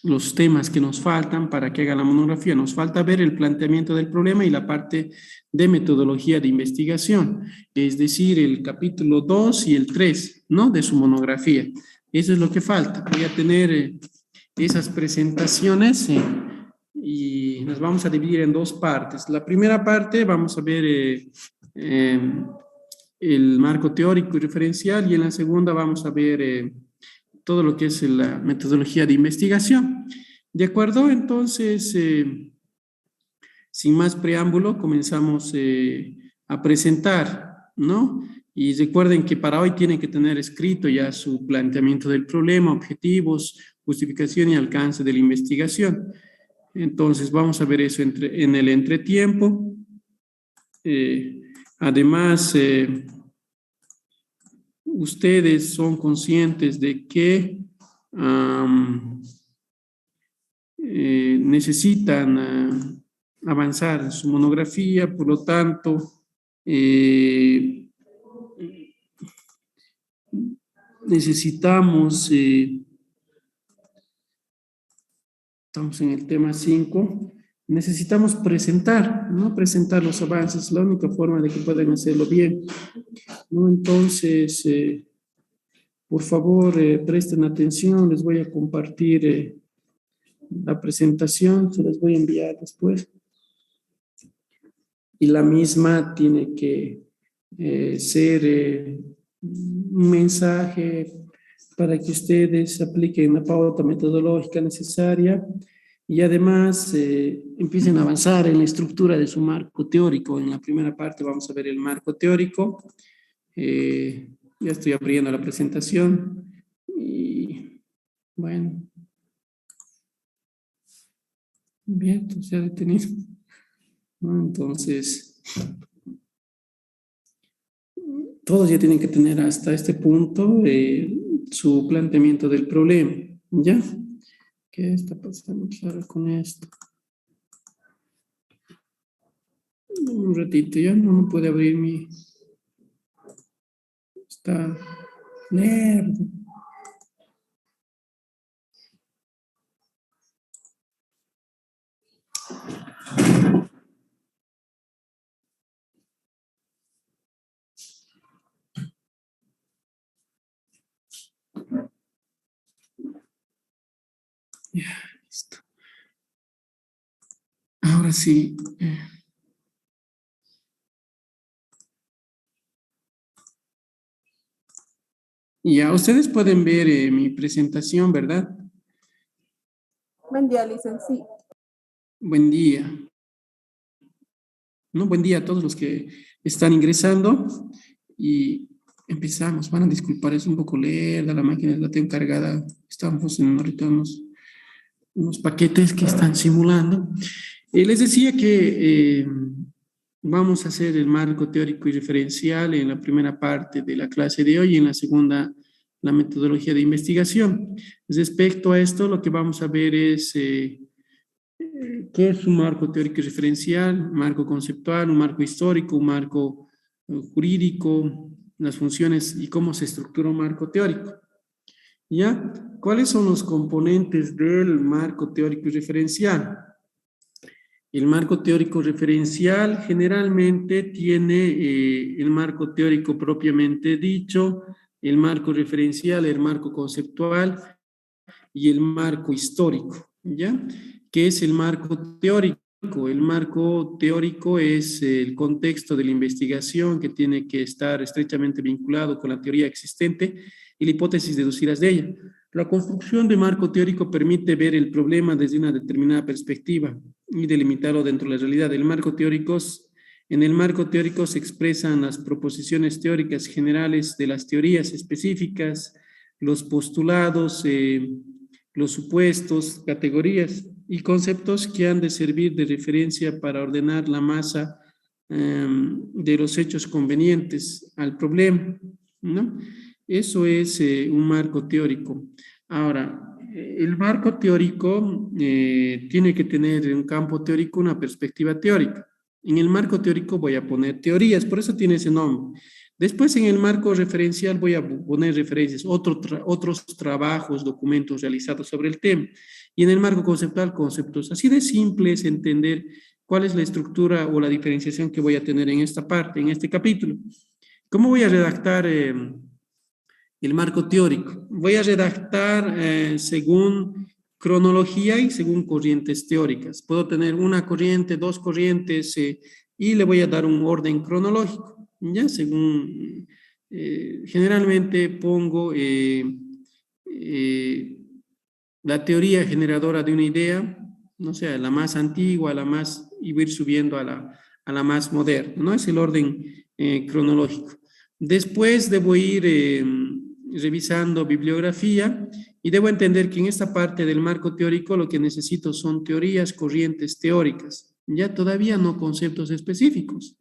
los temas que nos faltan para que haga la monografía. Nos falta ver el planteamiento del problema y la parte de metodología de investigación, es decir, el capítulo 2 y el 3, ¿no? De su monografía. Eso es lo que falta. Voy a tener esas presentaciones y las vamos a dividir en dos partes. La primera parte vamos a ver el marco teórico y referencial, y en la segunda vamos a ver todo lo que es la metodología de investigación. ¿De acuerdo? Entonces, sin más preámbulo, comenzamos a presentar, ¿no? Y recuerden que para hoy tienen que tener escrito ya su planteamiento del problema, objetivos, justificación y alcance de la investigación. Entonces, vamos a ver eso en el entretiempo. Además, ustedes son conscientes de que necesitan avanzar en su monografía, por lo tanto, necesitamos, estamos en el tema 5, necesitamos presentar, ¿no? Presentar los avances, la única forma de que puedan hacerlo bien, ¿no? Entonces, por favor, presten atención, les voy a compartir la presentación, se las voy a enviar después. Y la misma tiene que ser un mensaje para que ustedes apliquen la pauta metodológica necesaria y además empiecen a avanzar en la estructura de su marco teórico. En la primera parte vamos a ver el marco teórico. Ya estoy abriendo la presentación y bueno. Bien, entonces ya detenido. Entonces, todos ya tienen que tener hasta este punto su planteamiento del problema, ¿ya? ¿Qué está pasando claro con esto? Un ratito, ya no puede abrir mi... Está lerdo. Ya, listo. Ahora sí. Ya, ustedes pueden ver mi presentación, ¿verdad? Buen día, licenciado. Buen día. No, buen día a todos los que están ingresando y empezamos. Van a disculpar, es un poco lerda, la máquina la tengo cargada. Estamos en ahorita unos paquetes que están simulando. Les decía que vamos a hacer el marco teórico y referencial en la primera parte de la clase de hoy y en la segunda la metodología de investigación. Respecto a esto, lo que vamos a ver es qué es un marco teórico y referencial, un marco conceptual, un marco histórico, un marco jurídico, las funciones y cómo se estructura un marco teórico. ¿Ya? ¿Cuáles son los componentes del marco teórico y referencial? El marco teórico referencial generalmente tiene el marco teórico propiamente dicho, el marco referencial, el marco conceptual y el marco histórico, ¿ya? ¿Qué es el marco teórico? El marco teórico es el contexto de la investigación que tiene que estar estrechamente vinculado con la teoría existente y la hipótesis deducidas de ella. La construcción de marco teórico permite ver el problema desde una determinada perspectiva y delimitarlo dentro de la realidad. En el marco teórico se expresan las proposiciones teóricas generales de las teorías específicas, los postulados, los supuestos, categorías y conceptos que han de servir de referencia para ordenar la masa de los hechos convenientes al problema, ¿no? Eso es un marco teórico. Ahora, el marco teórico tiene que tener un campo teórico, una perspectiva teórica. En el marco teórico voy a poner teorías, por eso tiene ese nombre. Después, en el marco referencial voy a poner referencias, otros trabajos, documentos realizados sobre el tema. Y en el marco conceptual, conceptos. Así de simple es entender cuál es la estructura o la diferenciación que voy a tener en esta parte, en este capítulo. ¿Cómo voy a redactar el marco teórico? Voy a redactar según cronología y según corrientes teóricas. Puedo tener una corriente, dos corrientes, y le voy a dar un orden cronológico, ¿ya? Según, generalmente pongo la teoría generadora de una idea, no sé, la más antigua, la más, y voy a ir subiendo a la más moderna, ¿no? Es el orden cronológico. Después debo ir revisando bibliografía y debo entender que en esta parte del marco teórico lo que necesito son teorías, corrientes teóricas, ya todavía no conceptos específicos.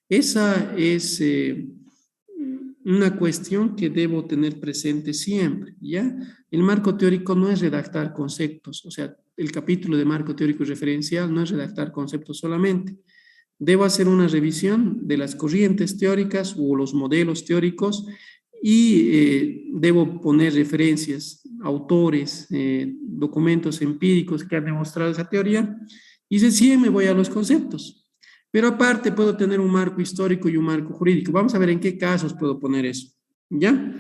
Esa es una cuestión que debo tener presente siempre, ¿ya? El marco teórico no es redactar conceptos, o sea, el capítulo de marco teórico y referencial no es redactar conceptos solamente. Debo hacer una revisión de las corrientes teóricas o los modelos teóricos y debo poner referencias, autores, documentos empíricos que han demostrado esa teoría y recién me voy a los conceptos. Pero aparte puedo tener un marco histórico y un marco jurídico. Vamos a ver en qué casos puedo poner eso, ¿ya?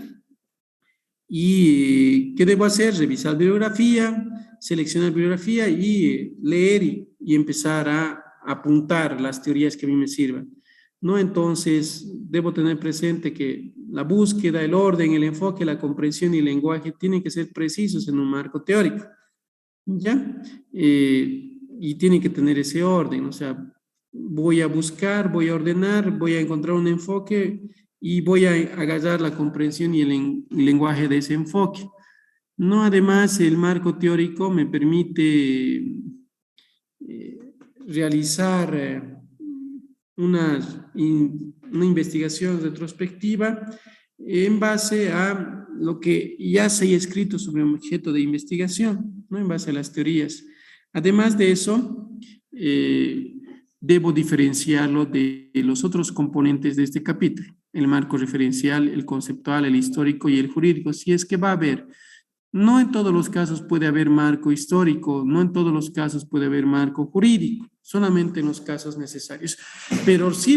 ¿Y qué debo hacer? Revisar bibliografía, seleccionar bibliografía y leer y empezar a apuntar las teorías que a mí me sirvan, ¿no? Entonces, debo tener presente que la búsqueda, el orden, el enfoque, la comprensión y el lenguaje tienen que ser precisos en un marco teórico, ¿ya? Y tienen que tener ese orden, o sea, voy a buscar, voy a ordenar, voy a encontrar un enfoque y voy a agarrar la comprensión y el lenguaje de ese enfoque. No, además, el marco teórico me permite realizar una investigación retrospectiva en base a lo que ya se haya escrito sobre un objeto de investigación, ¿no? En base a las teorías. Además de eso, debo diferenciarlo de los otros componentes de este capítulo, el marco referencial, el conceptual, el histórico y el jurídico, si es que va a haber. No en todos los casos puede haber marco histórico, no en todos los casos puede haber marco jurídico, solamente en los casos necesarios. Pero sí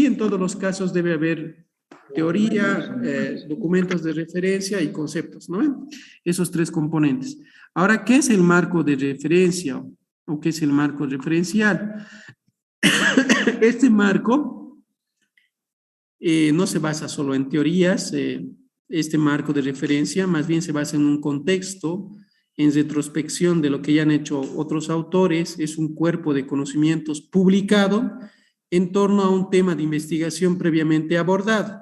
en todos los casos debe haber teoría, documentos de referencia y conceptos, ¿no? Esos tres componentes. Ahora, ¿qué es el marco de referencia o qué es el marco referencial? Este marco no se basa solo en teorías, este marco de referencia más bien se basa en un contexto, en retrospección de lo que ya han hecho otros autores, es un cuerpo de conocimientos publicado en torno a un tema de investigación previamente abordado.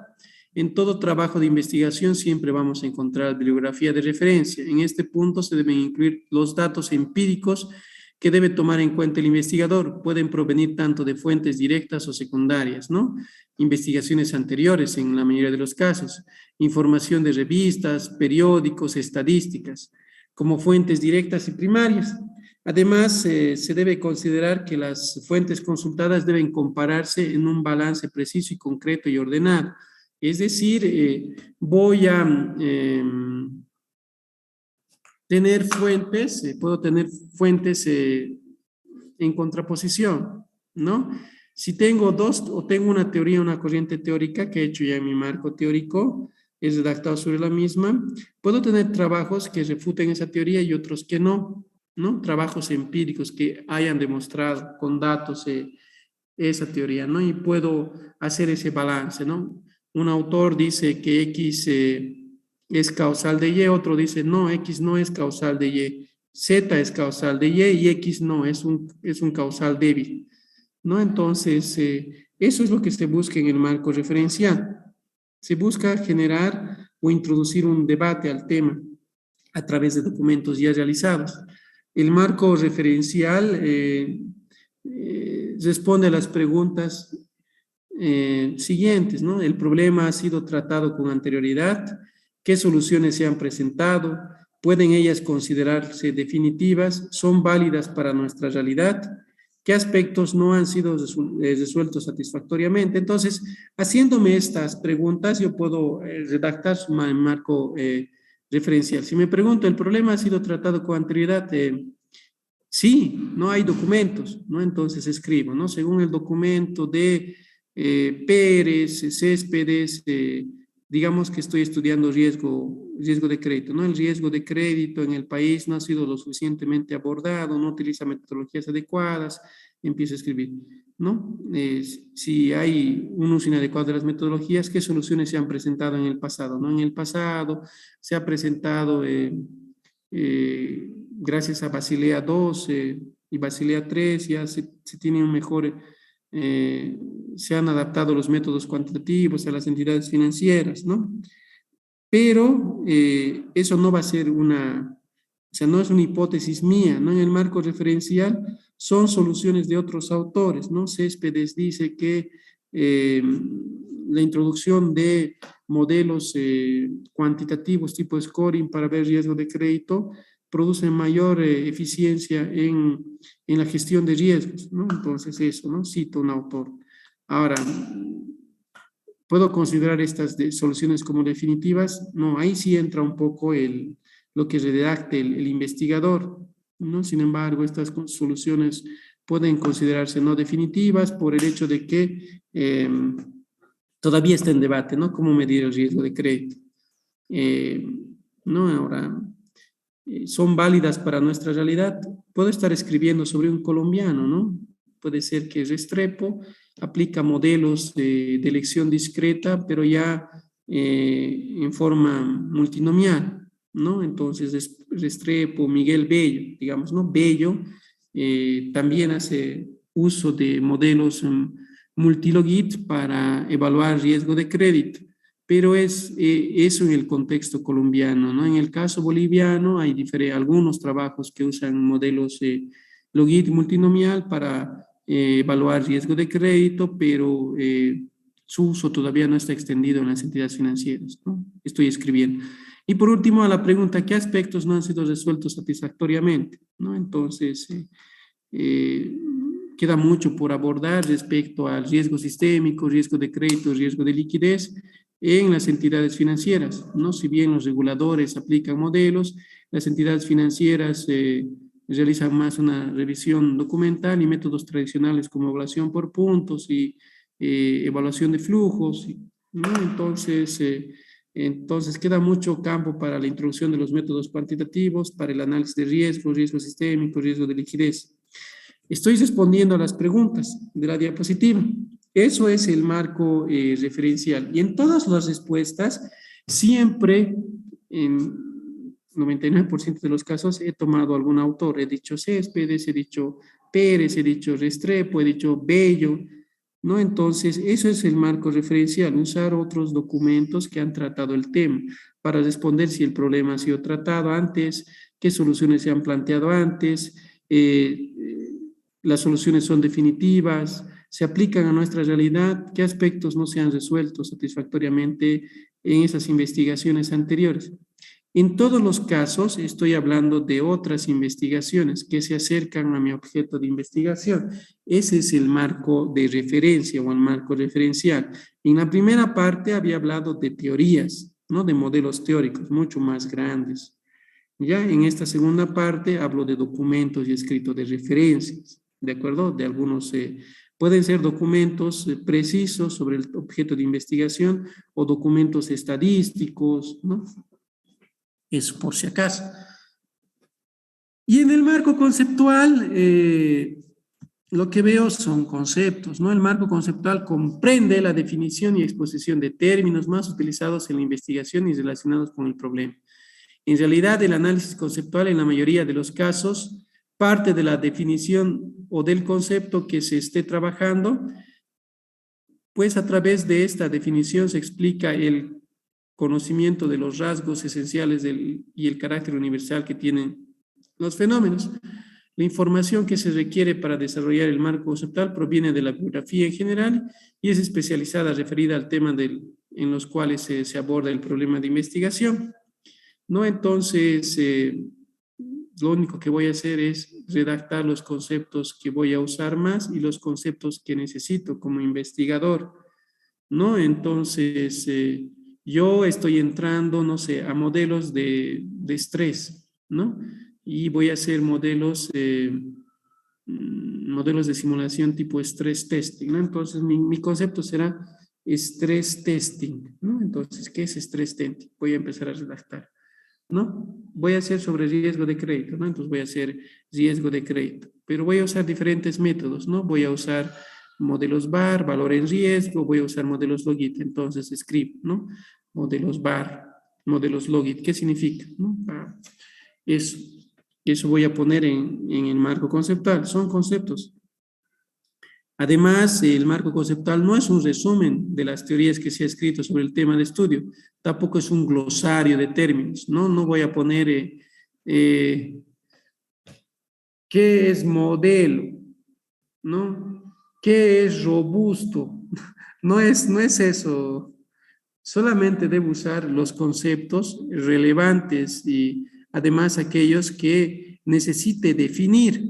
En todo trabajo de investigación siempre vamos a encontrar bibliografía de referencia. En este punto se deben incluir los datos empíricos que debe tomar en cuenta el investigador. Pueden provenir tanto de fuentes directas o secundarias, ¿no? Investigaciones anteriores en la mayoría de los casos, información de revistas, periódicos, estadísticas, como fuentes directas y primarias. Además, se debe considerar que las fuentes consultadas deben compararse en un balance preciso y concreto y ordenado. Es decir, voy a tener fuentes, puedo tener fuentes en contraposición, ¿no? Si tengo dos o tengo una teoría, una corriente teórica que he hecho ya en mi marco teórico, es redactado sobre la misma, puedo tener trabajos que refuten esa teoría y otros que no, ¿no? Trabajos empíricos que hayan demostrado con datos esa teoría, ¿no? Y puedo hacer ese balance, ¿no? Un autor dice que X es causal de Y, otro dice, no, X no es causal de Y, Z es causal de Y X no, es un causal débil, ¿no? Entonces, eso es lo que se busca en el marco referencial. Se busca generar o introducir un debate al tema a través de documentos ya realizados. El marco referencial responde a las preguntas siguientes, ¿no? El problema ha sido tratado con anterioridad, qué soluciones se han presentado, pueden ellas considerarse definitivas, son válidas para nuestra realidad, qué aspectos no han sido resueltos satisfactoriamente. Entonces, haciéndome estas preguntas, yo puedo redactar su marco referencial. Si me pregunto, ¿el problema ha sido tratado con anterioridad? Sí, no hay documentos, ¿no? Entonces escribo, ¿no? Según el documento de Pérez, Céspedes, digamos que estoy estudiando riesgo de crédito, ¿no? El riesgo de crédito en el país no ha sido lo suficientemente abordado, no utiliza metodologías adecuadas, empiezo a escribir, ¿no? Si hay un uso inadecuado de las metodologías, ¿qué soluciones se han presentado en el pasado, ¿no? En el pasado se ha presentado... gracias a Basilea II y Basilea III ya se tiene un mejor, se han adaptado los métodos cuantitativos a las entidades financieras, ¿no? Pero eso no va a ser o sea, no es una hipótesis mía, ¿no? En el marco referencial son soluciones de otros autores, ¿no? Céspedes dice que la introducción de modelos cuantitativos tipo scoring para ver riesgo de crédito produce mayor eficiencia en la gestión de riesgos, ¿no? Entonces eso, ¿no? Cito un autor. Ahora, ¿puedo considerar estas soluciones como definitivas? No, ahí sí entra un poco lo que redacte el investigador, ¿no? Sin embargo, estas soluciones pueden considerarse no definitivas por el hecho de que todavía está en debate, ¿no? ¿Cómo medir el riesgo de crédito? ¿No? Ahora, ¿son válidas para nuestra realidad? Puedo estar escribiendo sobre un colombiano, ¿no? Puede ser que Restrepo aplica modelos de elección discreta, pero ya en forma multinomial, ¿no? Entonces, Restrepo, Miguel Bello, digamos, ¿no? Bello también hace uso de modelos multilogit para evaluar riesgo de crédito, pero es eso en el contexto colombiano, ¿no? En el caso boliviano hay algunos trabajos que usan modelos logit multinomial para evaluar riesgo de crédito, pero su uso todavía no está extendido en las entidades financieras, ¿no? Estoy escribiendo. Y por último, a la pregunta, ¿qué aspectos no han sido resueltos satisfactoriamente, ¿no? Entonces, queda mucho por abordar respecto al riesgo sistémico, riesgo de crédito, riesgo de liquidez en las entidades financieras, ¿no? Si bien los reguladores aplican modelos, las entidades financieras realizan más una revisión documental y métodos tradicionales como evaluación por puntos y evaluación de flujos, ¿no? Entonces queda mucho campo para la introducción de los métodos cuantitativos, para el análisis de riesgo sistémico, riesgo de liquidez. Estoy respondiendo a las preguntas de la diapositiva. Eso es el marco referencial. Y en todas las respuestas, siempre, en 99% de los casos, he tomado algún autor. He dicho Céspedes, he dicho Pérez, he dicho Restrepo, he dicho Bello, ¿no? Entonces, eso es el marco referencial, usar otros documentos que han tratado el tema para responder si el problema ha sido tratado antes, qué soluciones se han planteado antes, las soluciones son definitivas, se aplican a nuestra realidad, qué aspectos no se han resuelto satisfactoriamente en esas investigaciones anteriores. En todos los casos estoy hablando de otras investigaciones que se acercan a mi objeto de investigación. Ese es el marco de referencia o el marco referencial. En la primera parte había hablado de teorías, ¿no? De modelos teóricos mucho más grandes. Ya en esta segunda parte hablo de documentos y escritos de referencias. ¿De acuerdo? De algunos, pueden ser documentos precisos sobre el objeto de investigación o documentos estadísticos, ¿no? Eso por si acaso. Y en el marco conceptual, lo que veo son conceptos, ¿no? El marco conceptual comprende la definición y exposición de términos más utilizados en la investigación y relacionados con el problema. En realidad, el análisis conceptual en la mayoría de los casos parte de la definición o del concepto que se esté trabajando, pues a través de esta definición se explica el conocimiento de los rasgos esenciales y el carácter universal que tienen los fenómenos. La información que se requiere para desarrollar el marco conceptual proviene de la bibliografía en general y es especializada referida al tema en los cuales se aborda el problema de investigación, ¿no? Entonces, lo único que voy a hacer es redactar los conceptos que voy a usar más y los conceptos que necesito como investigador, ¿no? Entonces, yo estoy entrando, no sé, a modelos de estrés, ¿no? Y voy a hacer modelos de simulación tipo stress testing, ¿no? Entonces, mi concepto será stress testing, ¿no? Entonces, ¿qué es stress testing? Voy a empezar a redactar, ¿no? Voy a hacer sobre riesgo de crédito, ¿no? Entonces voy a hacer riesgo de crédito, pero voy a usar diferentes métodos, ¿no? Voy a usar modelos VAR, valor en riesgo, voy a usar modelos Logit, entonces script, ¿no? Modelos VAR, modelos Logit, ¿qué significa? ¿No? Eso, eso voy a poner en el marco conceptual, son conceptos. Además, el marco conceptual no es un resumen de las teorías que se ha escrito sobre el tema de estudio, tampoco es un glosario de términos, ¿no? No voy a poner qué es modelo, ¿no? ¿Qué es robusto? No es eso. Solamente debo usar los conceptos relevantes y además aquellos que necesite definir,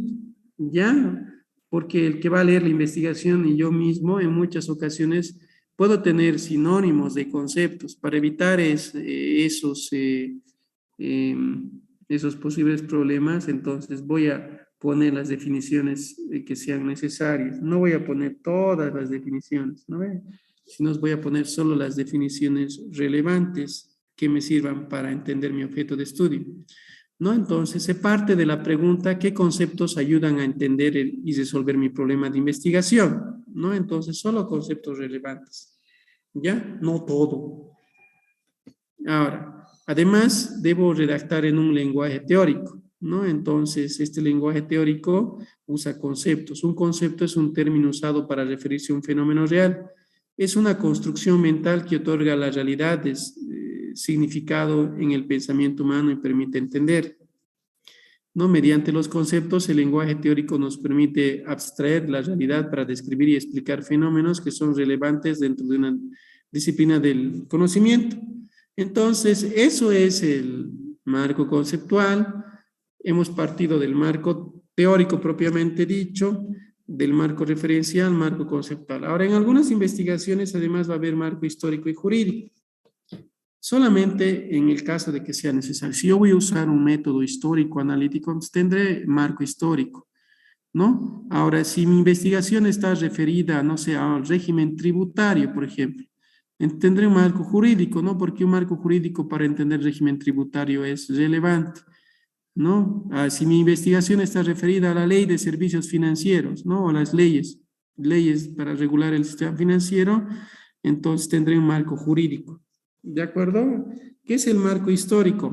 ¿ya? Porque el que va a leer la investigación y yo mismo en muchas ocasiones puedo tener sinónimos de conceptos para evitar esos posibles problemas, entonces voy a poner las definiciones que sean necesarias. No voy a poner todas las definiciones, ¿no? Si no, voy a poner solo las definiciones relevantes que me sirvan para entender mi objeto de estudio, ¿no? Entonces, se parte de la pregunta, ¿qué conceptos ayudan a entender y resolver mi problema de investigación? ¿No? Entonces, solo conceptos relevantes, ¿ya? No todo. Ahora, además, debo redactar en un lenguaje teórico, ¿no? Entonces, este lenguaje teórico usa conceptos. Un concepto es un término usado para referirse a un fenómeno real. Es una construcción mental que otorga a las realidades significado en el pensamiento humano y permite entender, ¿no? Mediante los conceptos, el lenguaje teórico nos permite abstraer la realidad para describir y explicar fenómenos que son relevantes dentro de una disciplina del conocimiento. Entonces, eso es el marco conceptual. Hemos partido del marco teórico propiamente dicho, del marco referencial, marco conceptual. Ahora, en algunas investigaciones, además, va a haber marco histórico y jurídico. Solamente en el caso de que sea necesario. Si yo voy a usar un método histórico analítico, tendré marco histórico, ¿no? Ahora, si mi investigación está referida, no sé, al régimen tributario, por ejemplo, tendré un marco jurídico, ¿no? Porque un marco jurídico para entender el régimen tributario es relevante, ¿no? Si mi investigación está referida a la ley de servicios financieros, ¿no? O las leyes para regular el sistema financiero, entonces tendré un marco jurídico. ¿De acuerdo? ¿Qué es el marco histórico?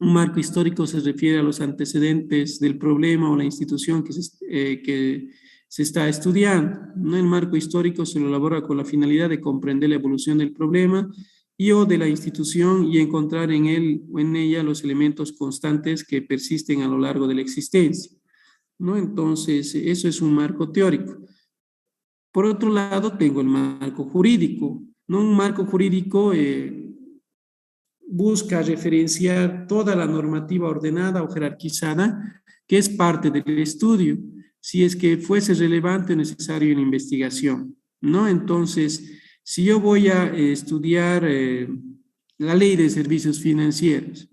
Un marco histórico se refiere a los antecedentes del problema o la institución que se está estudiando, ¿no? El marco histórico se lo elabora con la finalidad de comprender la evolución del problema y o de la institución y encontrar en él o en ella los elementos constantes que persisten a lo largo de la existencia, ¿no? Entonces, eso es un marco teórico. Por otro lado, tengo el marco jurídico, ¿no? Un marco jurídico busca referenciar toda la normativa ordenada o jerarquizada que es parte del estudio, si es que fuese relevante o necesario en la investigación, ¿no? Entonces, si yo voy a estudiar la ley de servicios financieros,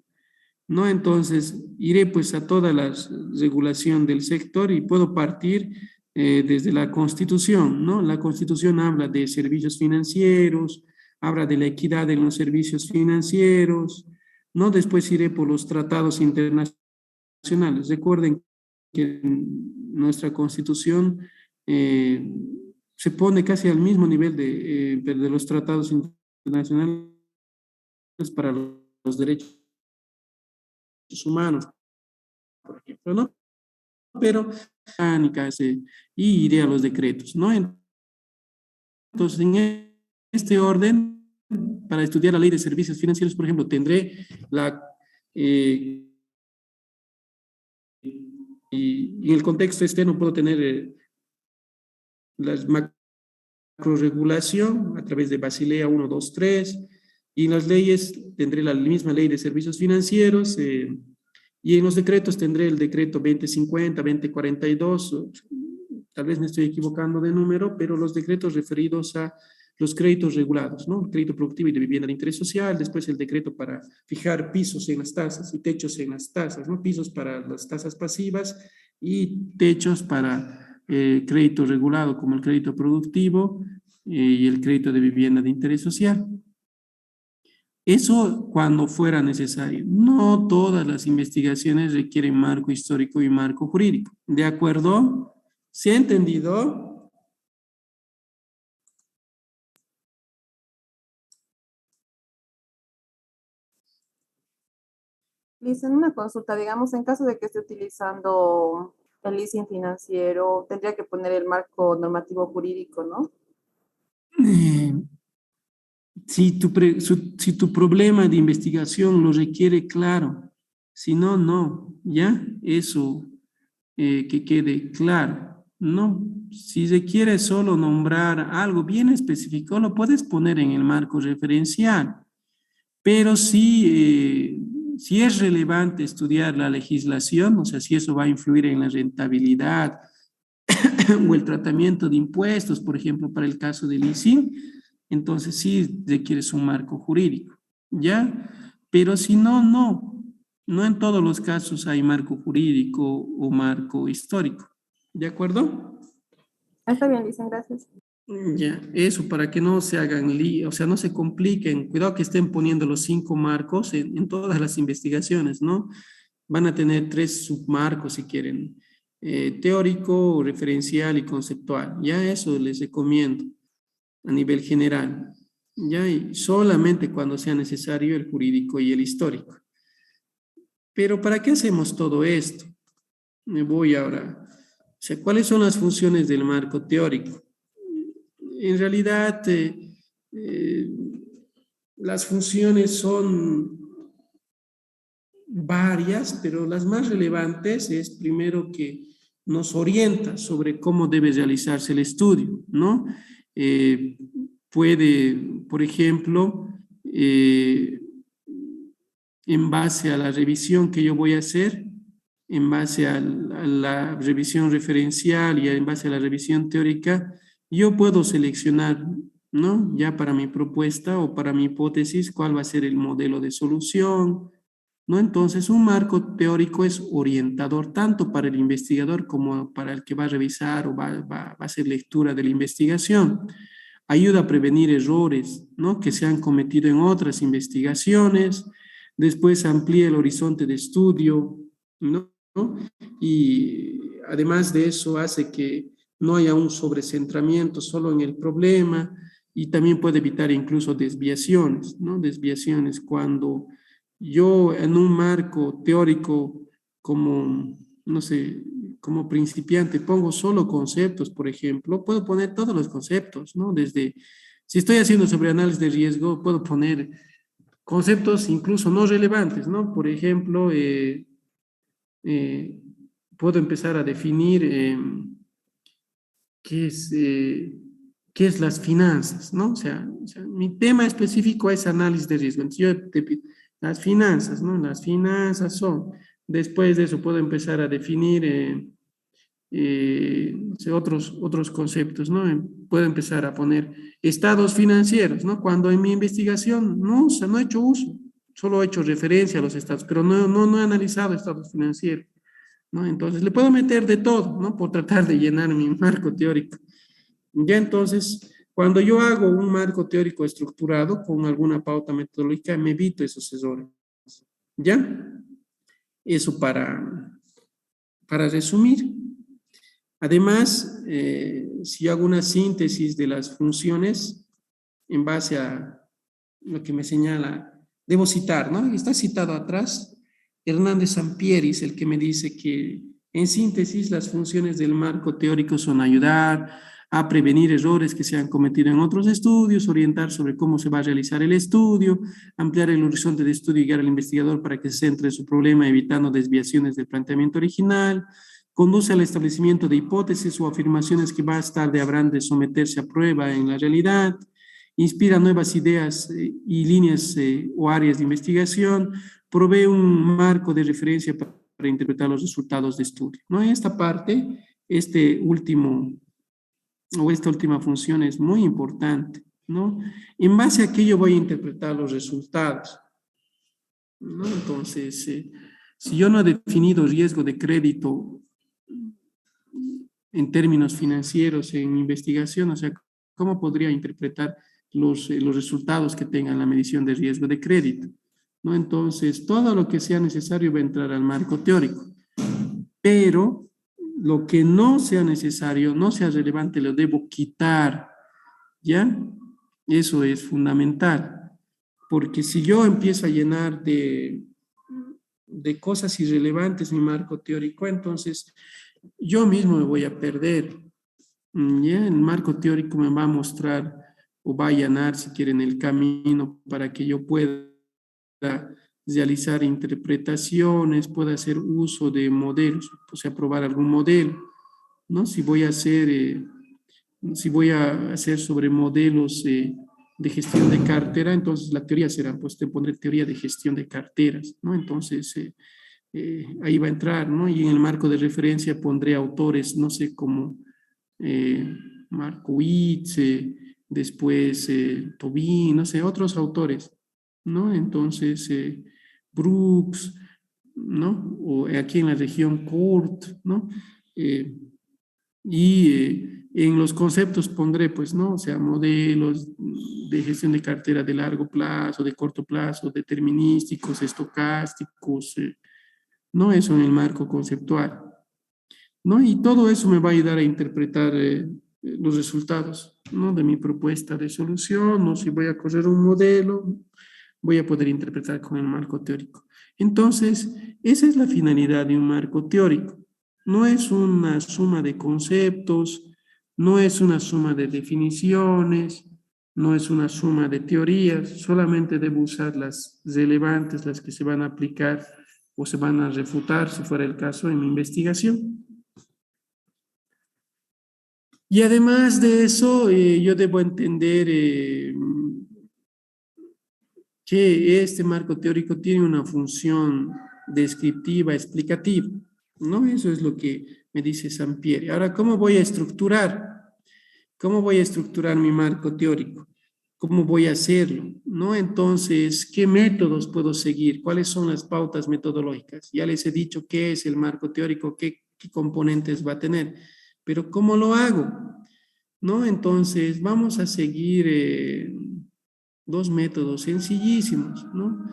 ¿no? Entonces, iré pues a toda la regulación del sector y puedo partir desde la Constitución, ¿no? La Constitución habla de servicios financieros, habla de la equidad en los servicios financieros, ¿no? Después iré por los tratados internacionales. Recuerden que nuestra Constitución se pone casi al mismo nivel de los tratados internacionales para los derechos humanos, por ejemplo, ¿no? Pero y iré a los decretos, ¿no? Entonces, en este orden, para estudiar la ley de servicios financieros, por ejemplo, tendré y en el contexto no puedo tener las macroregulación a través de Basilea 1, 2, 3, y en las leyes tendré la misma ley de servicios financieros, Y en los decretos tendré el decreto 2050, 2042, tal vez me estoy equivocando de número, pero los decretos referidos a los créditos regulados, ¿no? El crédito productivo y de vivienda de interés social, después el decreto para fijar pisos en las tasas y techos en las tasas, ¿no? Pisos para las tasas pasivas y techos para crédito regulado como el crédito productivo y el crédito de vivienda de interés social. Eso cuando fuera necesario. No todas las investigaciones requieren marco histórico y marco jurídico. ¿De acuerdo? ¿Se ha entendido? Dicen una consulta, digamos, en caso de que esté utilizando el leasing financiero, tendría que poner el marco normativo jurídico, ¿no? Eh, si tu problema de investigación lo requiere, claro. Si no, no. ¿Ya? Eso que quede claro. No. Si requiere solo nombrar algo bien específico, lo puedes poner en el marco referencial. Pero si es relevante estudiar la legislación, o sea, si eso va a influir en la rentabilidad o el tratamiento de impuestos, por ejemplo, para el caso del leasing, entonces sí requieres un marco jurídico, ¿ya? Pero si no, no. No en todos los casos hay marco jurídico o marco histórico. ¿De acuerdo? Está bien, dicen, gracias. Ya, eso para que no se hagan lío, o sea, no se compliquen. Cuidado que estén poniendo los 5 marcos en todas las investigaciones, ¿no? Van a tener 3 submarcos si quieren, teórico, referencial y conceptual. Ya eso les recomiendo a nivel general. Ya, y solamente cuando sea necesario el jurídico y el histórico. Pero ¿para qué hacemos todo esto? Me voy ahora. O sea, ¿cuáles son las funciones del marco teórico? En realidad, eh, las funciones son varias, pero las más relevantes es primero que nos orienta sobre cómo debe realizarse el estudio, ¿no? Puede, por ejemplo, en base a la revisión que yo voy a hacer, en base a la revisión referencial y en base a la revisión teórica, yo puedo seleccionar, ¿no? Ya para mi propuesta o para mi hipótesis, cuál va a ser el modelo de solución, ¿no? Entonces, un marco teórico es orientador tanto para el investigador como para el que va a revisar o va a hacer lectura de la investigación. Ayuda a prevenir errores, ¿no? Que se han cometido en otras investigaciones. Después amplía el horizonte de estudio, ¿no? Y además de eso hace que no haya un sobrecentramiento solo en el problema y también puede evitar incluso desviaciones, ¿no? Desviaciones cuando yo en un marco teórico como, no sé, como principiante pongo solo conceptos, por ejemplo, puedo poner todos los conceptos, ¿no? Desde, si estoy haciendo sobre análisis de riesgo, puedo poner conceptos incluso no relevantes, ¿no? Por ejemplo, eh, puedo empezar a definir qué es, eh, qué es las finanzas, ¿no? O sea, mi tema específico es análisis de riesgo. Entonces, yo te pido, las finanzas, ¿no? Las finanzas son, después de eso puedo empezar a definir no sé, otros conceptos, ¿no? Puedo empezar a poner estados financieros, ¿no? Cuando en mi investigación no, o sea, no he hecho uso, solo he hecho referencia a los estados, pero no he analizado estados financieros, ¿no? Entonces le puedo meter de todo, ¿no? Por tratar de llenar mi marco teórico. Ya entonces, cuando yo hago un marco teórico estructurado con alguna pauta metodológica, me evito esos errores. ¿Ya? Eso para resumir. Además, si yo hago una síntesis de las funciones en base a lo que me señala, debo citar, ¿no? Está citado atrás, Hernández Sampieri es el que me dice que, en síntesis, las funciones del marco teórico son ayudar a prevenir errores que se han cometido en otros estudios, orientar sobre cómo se va a realizar el estudio, ampliar el horizonte de estudio y guiar al investigador para que se centre en su problema, evitando desviaciones del planteamiento original, conduce al establecimiento de hipótesis o afirmaciones que más tarde habrán de someterse a prueba en la realidad, inspira nuevas ideas y líneas o áreas de investigación, provee un marco de referencia para interpretar los resultados de estudio, ¿no? En esta parte, este último o esta última función es muy importante, ¿no? En base a aquello voy a interpretar los resultados, ¿no? Entonces, si yo no he definido riesgo de crédito en términos financieros, en investigación, o sea, ¿cómo podría interpretar los resultados que tengan la medición de riesgo de crédito? ¿No? Entonces, todo lo que sea necesario va a entrar al marco teórico, pero lo que no sea necesario, no sea relevante, lo debo quitar, ¿ya? Eso es fundamental, porque si yo empiezo a llenar de cosas irrelevantes mi marco teórico, entonces yo mismo me voy a perder. ¿Ya? El marco teórico me va a mostrar o va a allanar, si quieren, el camino para que yo pueda realizar interpretaciones, pueda hacer uso de modelos, o sea, probar algún modelo, ¿no? Si voy a hacer sobre modelos de gestión de cartera, entonces la teoría será, pues te pondré teoría de gestión de carteras, ¿no? Entonces, ahí va a entrar, ¿no? Y en el marco de referencia pondré autores, no sé, como eh, Markowitz, después Tobin, no sé, otros autores, ¿no? Entonces, Brooks, ¿no? O aquí en la región Kurt, ¿no? Eh, y en los conceptos pondré, pues, ¿no? O sea, modelos de gestión de cartera de largo plazo, de corto plazo, determinísticos, estocásticos, ¿no? Eso en el marco conceptual, ¿no? Y todo eso me va a ayudar a interpretar los resultados, ¿no? De mi propuesta de solución, o si voy a correr un modelo, voy a poder interpretar con el marco teórico. Entonces, esa es la finalidad de un marco teórico. No es una suma de conceptos, no es una suma de definiciones, no es una suma de teorías, solamente debo usar las relevantes, las que se van a aplicar o se van a refutar, si fuera el caso, en mi investigación. Y además de eso, yo debo entender que este marco teórico tiene una función descriptiva, explicativa, ¿no? Eso es lo que me dice Sampieri. Ahora, ¿cómo voy a estructurar? ¿Cómo voy a estructurar mi marco teórico? ¿Cómo voy a hacerlo? ¿No? Entonces, ¿qué métodos puedo seguir? ¿Cuáles son las pautas metodológicas? Ya les he dicho qué es el marco teórico, qué componentes va a tener, pero ¿cómo lo hago? ¿No? Entonces, vamos a seguir dos métodos sencillísimos, ¿no?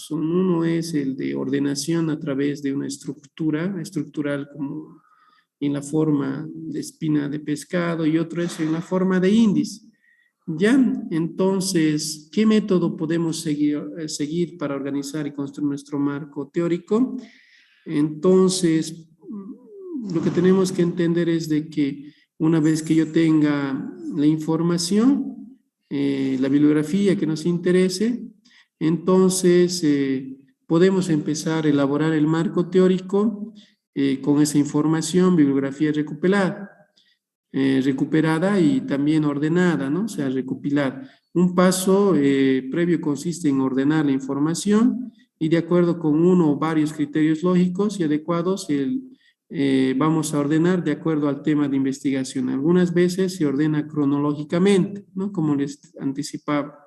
Uno es el de ordenación a través de una estructura, estructural como en la forma de espina de pescado, y otro es en la forma de índice. Ya, entonces, ¿qué método podemos seguir para organizar y construir nuestro marco teórico? Entonces, lo que tenemos que entender es de que una vez que yo tenga la información, la bibliografía que nos interese, entonces podemos empezar a elaborar el marco teórico con esa información, bibliografía recuperada y también ordenada, ¿no? O sea, recopilar. Un paso previo consiste en ordenar la información y de acuerdo con uno o varios criterios lógicos y adecuados, vamos a ordenar de acuerdo al tema de investigación. Algunas veces se ordena cronológicamente, ¿no? Como les anticipaba.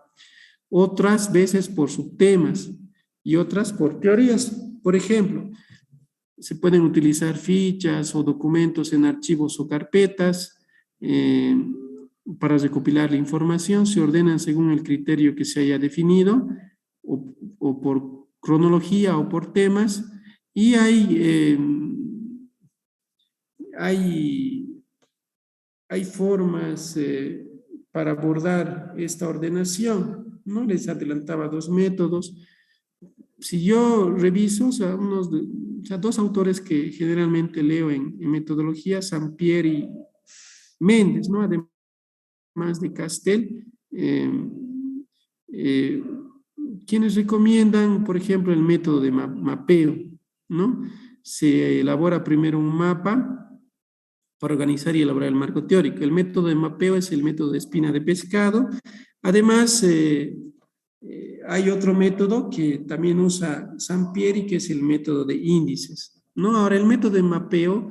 Otras veces por subtemas y otras por teorías. Por ejemplo, se pueden utilizar fichas o documentos en archivos o carpetas para recopilar la información. Se ordenan según el criterio que se haya definido o por cronología o por temas. Y hay formas para abordar esta ordenación, ¿no? Les adelantaba dos métodos. Si yo reviso, o sea, dos autores que generalmente leo en metodología, Sampieri y Méndez, ¿no? Además de Castel, eh, quienes recomiendan, por ejemplo, el método de mapeo, ¿no? Se elabora primero un mapa para organizar y elaborar el marco teórico. El método de mapeo es el método de espina de pescado, Además, hay otro método que también usa Sampieri, que es el método de índices, ¿no? Ahora, el método de mapeo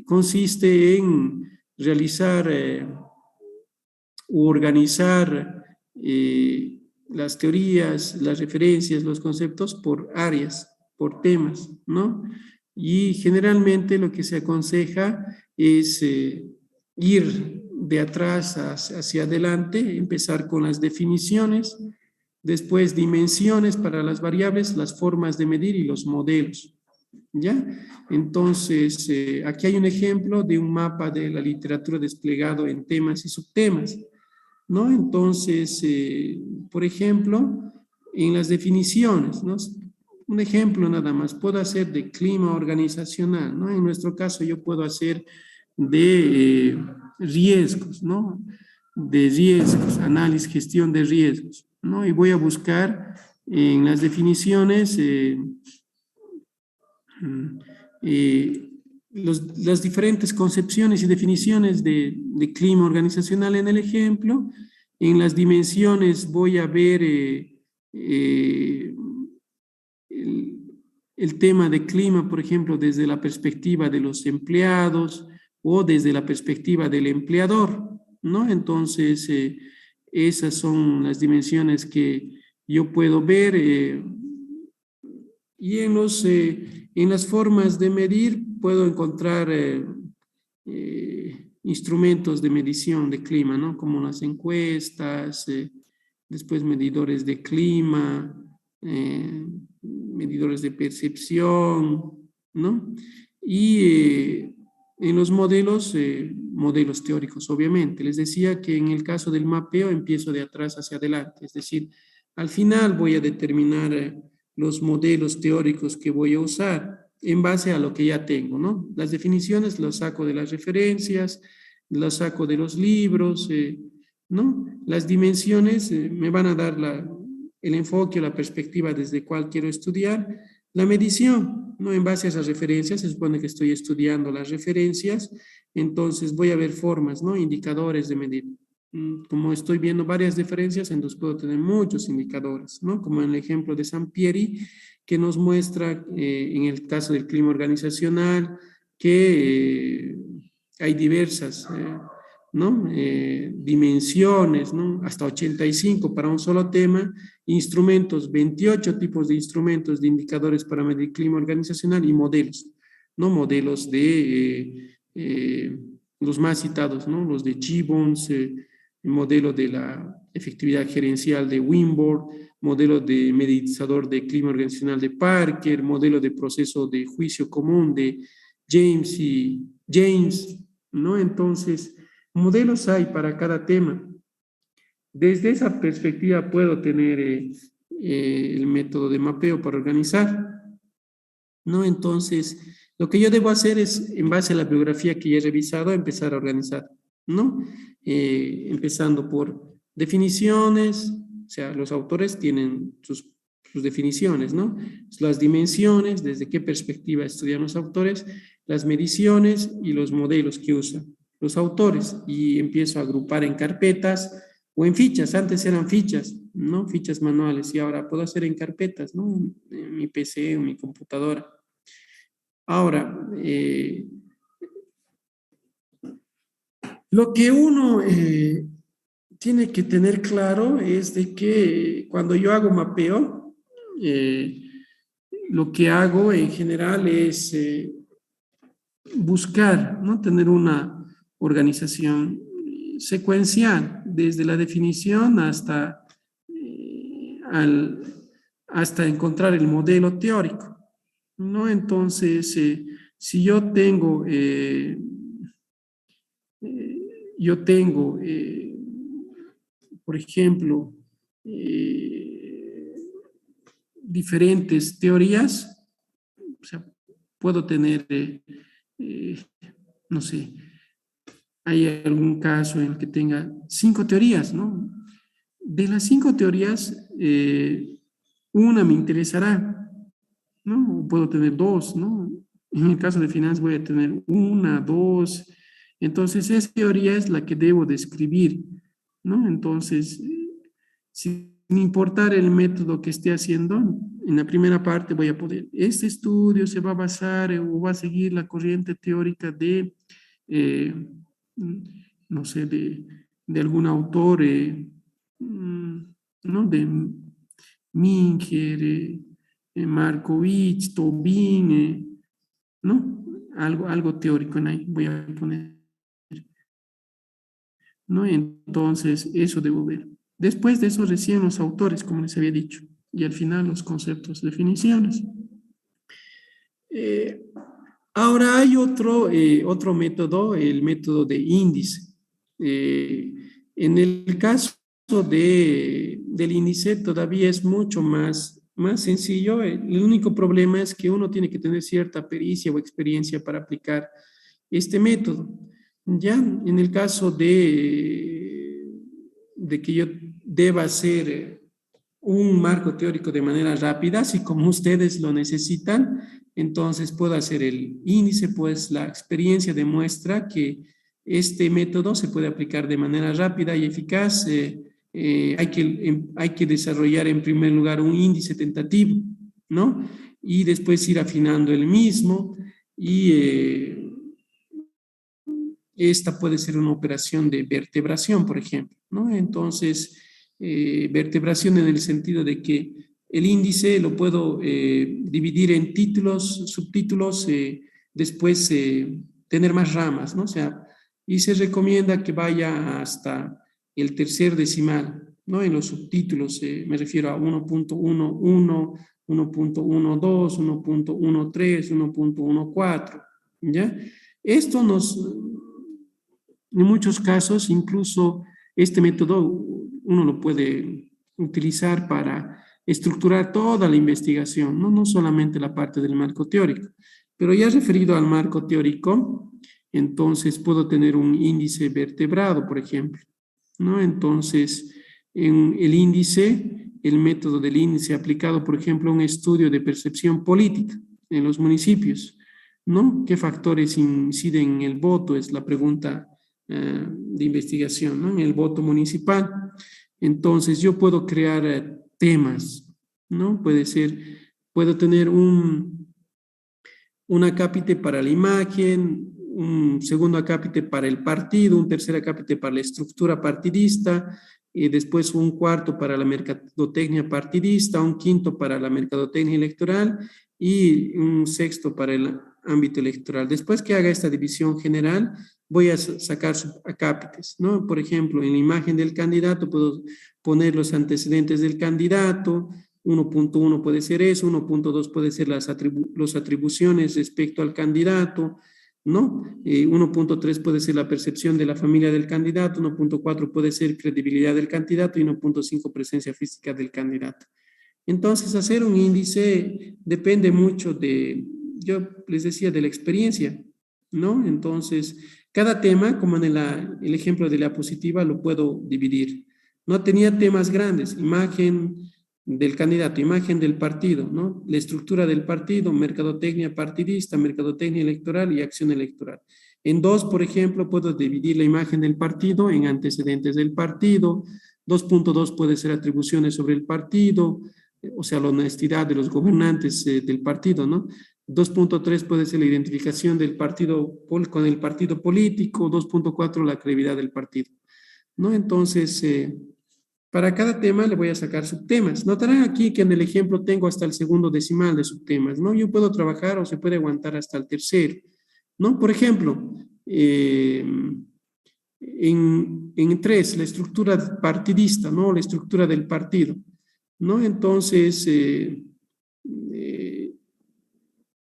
consiste en realizar u organizar las teorías, las referencias, los conceptos por áreas, por temas, ¿no? Y generalmente lo que se aconseja es ir de atrás hacia adelante, empezar con las definiciones, después dimensiones para las variables, las formas de medir y los modelos, ¿ya? Entonces, aquí hay un ejemplo de un mapa de la literatura desplegado en temas y subtemas, ¿no? Entonces, por ejemplo, en las definiciones, ¿no? Un ejemplo nada más, puedo hacer de clima organizacional, ¿no? En nuestro caso yo puedo hacer de riesgos, ¿no? De riesgos, análisis, gestión de riesgos, ¿no? Y voy a buscar en las definiciones las diferentes concepciones y definiciones de clima organizacional en el ejemplo. En las dimensiones voy a ver el tema de clima, por ejemplo, desde la perspectiva de los empleados o desde la perspectiva del empleador, ¿no? Entonces, esas son las dimensiones que yo puedo ver y en las formas de medir puedo encontrar instrumentos de medición de clima, ¿no? Como las encuestas, después medidores de clima, medidores de percepción, ¿no? Y en los modelos, modelos teóricos, obviamente. Les decía que en el caso del mapeo empiezo de atrás hacia adelante, es decir, al final voy a determinar los modelos teóricos que voy a usar en base a lo que ya tengo, ¿no? Las definiciones las saco de las referencias, las saco de los libros, ¿no? Las dimensiones me van a dar el enfoque o la perspectiva desde cual quiero estudiar. La medición, ¿no? En base a esas referencias, se supone que estoy estudiando las referencias, entonces voy a ver formas, ¿no? Indicadores de medir. Como estoy viendo varias referencias, entonces puedo tener muchos indicadores, ¿no? Como en el ejemplo de Sampieri, que nos muestra, en el caso del clima organizacional, que hay diversas, ¿no? Dimensiones, ¿no? Hasta 85 para un solo tema, instrumentos, 28 tipos de instrumentos de indicadores para medir clima organizacional y modelos, ¿no? Modelos de los más citados, ¿no? Los de Gibbons, el modelo de la efectividad gerencial de Winborg, modelo de medidizador de clima organizacional de Parker, modelo de proceso de juicio común de James, ¿no? Entonces, modelos hay para cada tema. Desde esa perspectiva puedo tener el método de mapeo para organizar, ¿no? Entonces, lo que yo debo hacer es, en base a la bibliografía que ya he revisado, empezar a organizar, ¿no? Empezando por definiciones, o sea, los autores tienen sus definiciones, ¿no? Las dimensiones, desde qué perspectiva estudian los autores, las mediciones y los modelos que usan los autores, y empiezo a agrupar en carpetas o en fichas. Antes eran fichas, ¿no? Fichas manuales, y ahora puedo hacer en carpetas, ¿no? En mi PC o mi computadora. Ahora, lo que uno tiene que tener claro es de que cuando yo hago mapeo, lo que hago en general es buscar, ¿no? Tener una organización secuencial, desde la definición hasta encontrar el modelo teórico, ¿no? Entonces, si yo tengo, por ejemplo, diferentes teorías, o sea, puedo tener, no sé, hay algún caso en el que tenga 5 teorías, ¿no? De las 5 teorías, una me interesará, ¿no? O puedo tener 2, ¿no? En el caso de finanzas voy a tener 1, 2. Entonces, esa teoría es la que debo describir, ¿no? Entonces, sin importar el método que esté haciendo, en la primera parte voy a poder, este estudio se va a basar o va a seguir la corriente teórica de, eh, no sé, de algún autor, ¿no? De Minger, Markovich, Tobin, ¿no? Algo teórico en ahí voy a poner, ¿no? Entonces, eso debo ver. Después de eso recién los autores, como les había dicho, y al final los conceptos, definiciones. Eh, Ahora hay otro método, el método de índice. En el caso del índice todavía es mucho más sencillo. El único problema es que uno tiene que tener cierta pericia o experiencia para aplicar este método. Ya en el caso de que yo deba hacer un marco teórico de manera rápida, si como ustedes lo necesitan, entonces puedo hacer el índice, pues la experiencia demuestra que este método se puede aplicar de manera rápida y eficaz. Hay que desarrollar en primer lugar un índice tentativo, ¿no? Y después ir afinando el mismo y esta puede ser una operación de vertebración, por ejemplo, ¿no? Entonces, vertebración en el sentido de que el índice lo puedo dividir en títulos, subtítulos, después tener más ramas, ¿no? O sea, y se recomienda que vaya hasta el tercer decimal, ¿no? En los subtítulos me refiero a 1.11, 1.12, 1.13, 1.14, ¿ya? Esto en muchos casos, incluso este método uno lo puede utilizar para estructurar toda la investigación, no solamente la parte del marco teórico. Pero ya referido al marco teórico, entonces puedo tener un índice vertebrado, por ejemplo, ¿no? Entonces, en el índice, el método del índice aplicado, por ejemplo, a un estudio de percepción política en los municipios, ¿no? ¿Qué factores inciden en el voto? Es la pregunta de investigación, ¿no? En el voto municipal. Entonces, yo puedo crear temas, ¿no? Puedo tener un acápite para la imagen, un segundo acápite para el partido, un tercer acápite para la estructura partidista, y después un cuarto para la mercadotecnia partidista, un quinto para la mercadotecnia electoral y un sexto para el ámbito electoral. Después que haga esta división general, voy a sacar acápites, ¿no? Por ejemplo, en la imagen del candidato puedo poner los antecedentes del candidato, 1.1 puede ser eso, 1.2 puede ser las atribuciones respecto al candidato, ¿no? 1.3 puede ser la percepción de la familia del candidato, 1.4 puede ser credibilidad del candidato y 1.5 presencia física del candidato. Entonces, hacer un índice depende mucho yo les decía, de la experiencia, ¿no? Entonces, cada tema, como en el ejemplo de la diapositiva, lo puedo dividir. No tenía temas grandes, imagen del candidato, imagen del partido, ¿no? La estructura del partido, mercadotecnia partidista, mercadotecnia electoral y acción electoral. En dos, por ejemplo, puedo dividir la imagen del partido en antecedentes del partido. 2.2 puede ser atribuciones sobre el partido, o sea, la honestidad de los gobernantes del partido, ¿no? 2.3 puede ser la identificación del partido con el partido político, 2.4 la credibilidad del partido, ¿no? Entonces, para cada tema le voy a sacar subtemas. Notarán aquí que en el ejemplo tengo hasta el segundo decimal de subtemas, ¿no? Yo puedo trabajar o se puede aguantar hasta el tercero, ¿no? Por ejemplo, en 3, la estructura partidista, ¿no? La estructura del partido, ¿no? Entonces,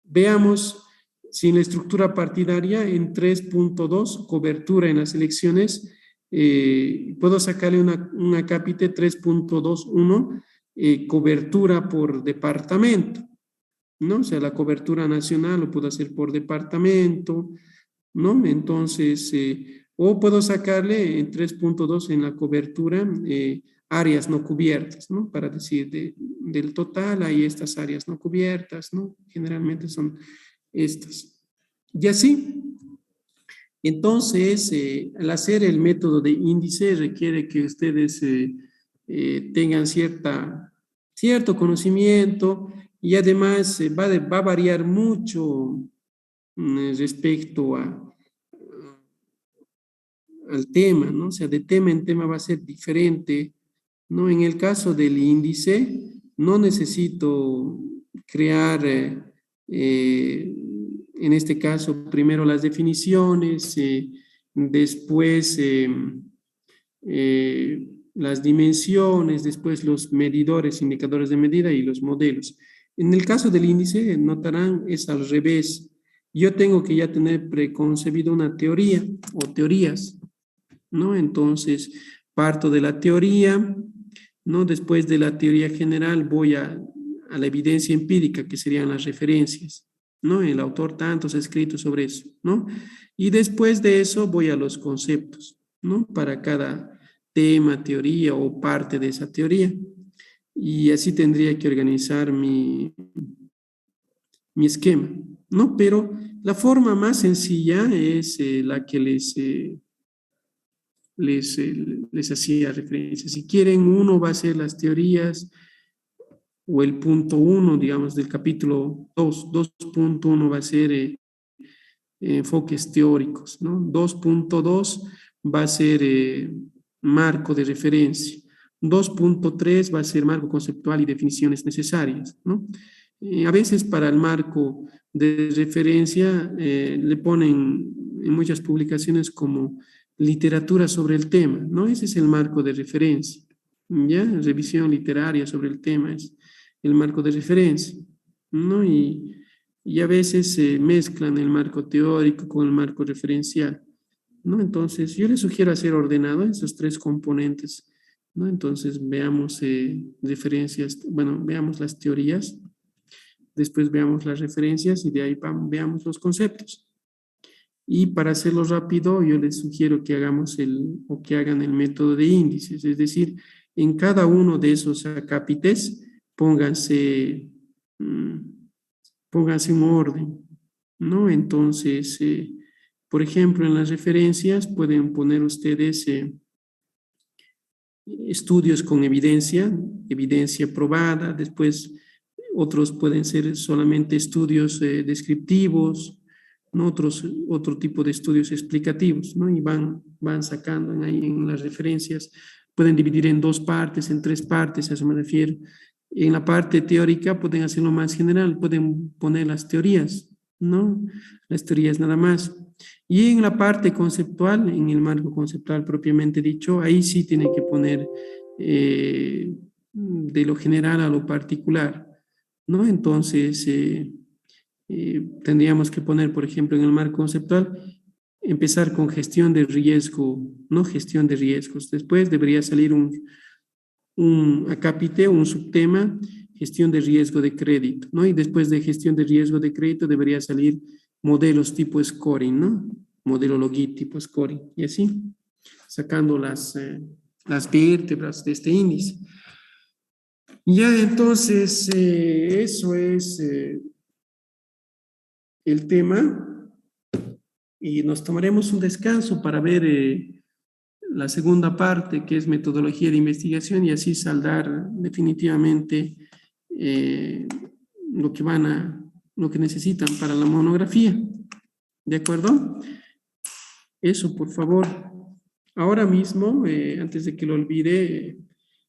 veamos si en la estructura partidaria en 3.2, cobertura en las elecciones, puedo sacarle un acápite 3.21, cobertura por departamento, ¿no? O sea, la cobertura nacional lo puedo hacer por departamento, ¿no? Entonces, o puedo sacarle en 3.2 en la cobertura áreas no cubiertas, ¿no? Para decir, del total hay estas áreas no cubiertas, ¿no? Generalmente son estas. Y así, Entonces, al hacer el método de índice requiere que ustedes tengan cierto conocimiento y además va a variar mucho respecto al tema, ¿no? O sea, de tema en tema va a ser diferente, ¿no? En el caso del índice, no necesito crear, en este caso, primero las definiciones, después las dimensiones, después los medidores, indicadores de medida y los modelos. En el caso del índice, notarán, es al revés. Yo tengo que ya tener preconcebido una teoría o teorías, ¿no? Entonces, parto de la teoría, ¿no? Después de la teoría general voy a la evidencia empírica, que serían las referencias, ¿no? El autor tantos ha escrito sobre eso, ¿no? Y después de eso voy a los conceptos, ¿no? Para cada tema, teoría o parte de esa teoría. Y así tendría que organizar mi esquema, ¿no? Pero la forma más sencilla es la que les hacía referencia. Si quieren, uno va a ser las teorías o el punto 1, digamos, del capítulo 2. 2.1 va a ser enfoques teóricos, ¿no? 2.2 va a ser marco de referencia. 2.3 va a ser marco conceptual y definiciones necesarias, ¿no? A veces para el marco de referencia le ponen en muchas publicaciones como literatura sobre el tema, ¿no? Ese es el marco de referencia, ¿ya? Revisión literaria sobre el tema es el marco de referencia, ¿no? Y a veces se mezclan el marco teórico con el marco referencial, ¿no? Entonces, yo les sugiero hacer ordenado esos tres componentes, ¿no? Entonces, veamos referencias, bueno, veamos las teorías, después veamos las referencias y de ahí veamos los conceptos. Y para hacerlo rápido, yo les sugiero que que hagan el método de índices, es decir, en cada uno de esos acápites, pónganse, mm, pónganse un orden, ¿no? Entonces, por ejemplo, en las referencias pueden poner ustedes estudios con evidencia probada, después otros pueden ser solamente estudios descriptivos, ¿no? Otro tipo de estudios explicativos, ¿no? Y van sacando ahí en las referencias, pueden dividir en dos partes, en tres partes, a eso me refiero. En la parte teórica pueden hacerlo más general, pueden poner las teorías, ¿no? Las teorías nada más. Y en la parte conceptual, en el marco conceptual propiamente dicho, ahí sí tienen que poner de lo general a lo particular, ¿no? Entonces, tendríamos que poner, por ejemplo, en el marco conceptual, empezar con gestión de riesgo, ¿no? Gestión de riesgos. Después debería salir un acápite, un subtema, gestión de riesgo de crédito, ¿no? Y después de gestión de riesgo de crédito debería salir modelos tipo scoring, ¿no? Modelo Logit tipo scoring, y así, sacando las vértebras de este índice. Ya, entonces, eso es el tema, y nos tomaremos un descanso para ver la segunda parte, que es metodología de investigación, y así saldar definitivamente eh, lo que necesitan para la monografía. ¿De acuerdo? Eso, por favor. Ahora mismo, antes de que lo olvide,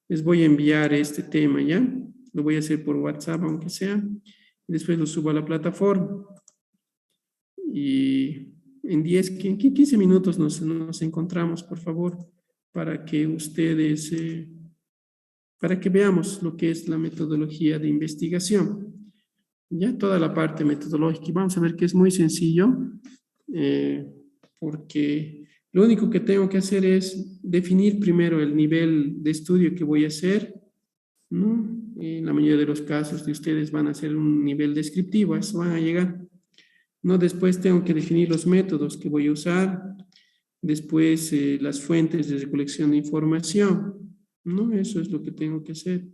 les voy a enviar este tema, ¿ya? Lo voy a hacer por WhatsApp, aunque sea. Después lo subo a la plataforma. Y en 15 minutos nos encontramos, por favor, para que ustedes, para que veamos lo que es la metodología de investigación. Ya toda la parte metodológica. Y vamos a ver que es muy sencillo, porque lo único que tengo que hacer es definir primero el nivel de estudio que voy a hacer, ¿no? En la mayoría de los casos de ustedes van a hacer un nivel descriptivo, a eso van a llegar. ¿No? Después tengo que definir los métodos que voy a usar, después las fuentes de recolección de información, ¿no? Eso es lo que tengo que hacer.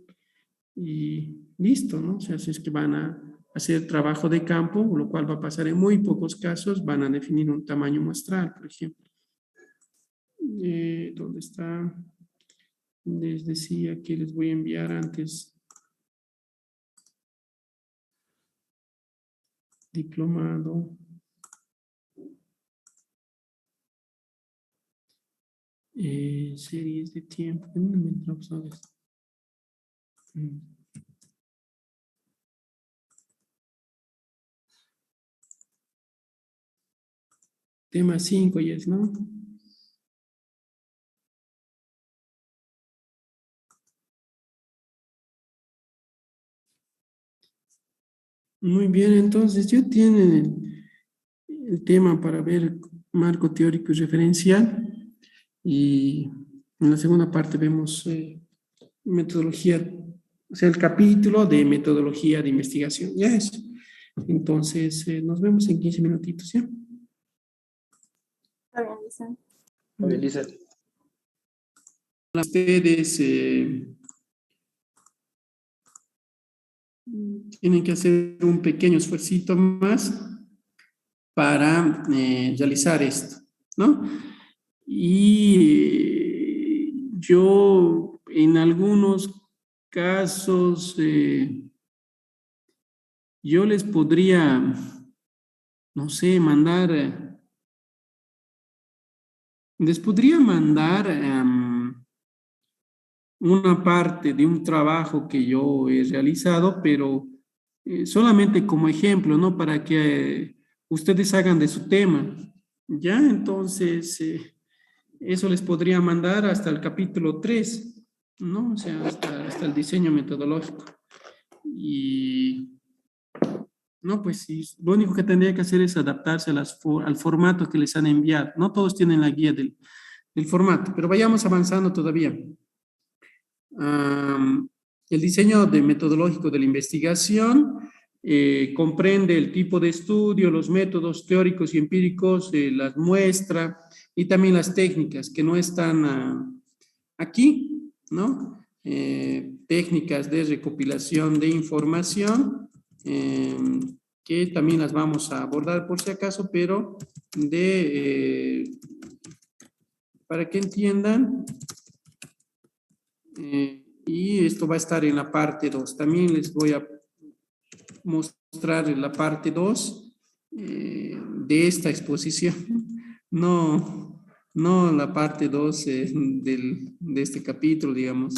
Y listo, ¿no? O sea, si es que van a hacer trabajo de campo, lo cual va a pasar en muy pocos casos, van a definir un tamaño muestral, por ejemplo. ¿Dónde está? Les decía que les voy a enviar antes diplomado. Series de tiempo. ¿Dónde me entra opciones? Tema 5, yes, ¿no? Muy bien, entonces ya tienen el tema para ver marco teórico y referencial. Y en la segunda parte vemos metodología, o sea, el capítulo de metodología de investigación. Ya es. Entonces, nos vemos en 15 minutitos, ¿ya? Está bien, dicen. Muy bien, Lisa. Ustedes tienen que hacer un pequeño esfuerzo más para realizar esto, ¿no? Y yo en algunos casos, yo les podría, no sé, les podría mandar una parte de un trabajo que yo he realizado, pero solamente como ejemplo, ¿no? Para que ustedes hagan de su tema. Ya, entonces, eso les podría mandar hasta el capítulo 3, ¿no? O sea, hasta el diseño metodológico. Y, no, pues sí, lo único que tendría que hacer es adaptarse al formato que les han enviado. No todos tienen la guía del formato, pero vayamos avanzando todavía. El diseño metodológico de la investigación comprende el tipo de estudio, los métodos teóricos y empíricos, las muestras y también las técnicas que no están aquí, ¿no? Técnicas de recopilación de información, que también las vamos a abordar por si acaso, pero para que entiendan. Y esto va a estar en la parte 2. También les voy a mostrar la parte 2 de esta exposición. No la parte 2 de este capítulo, digamos.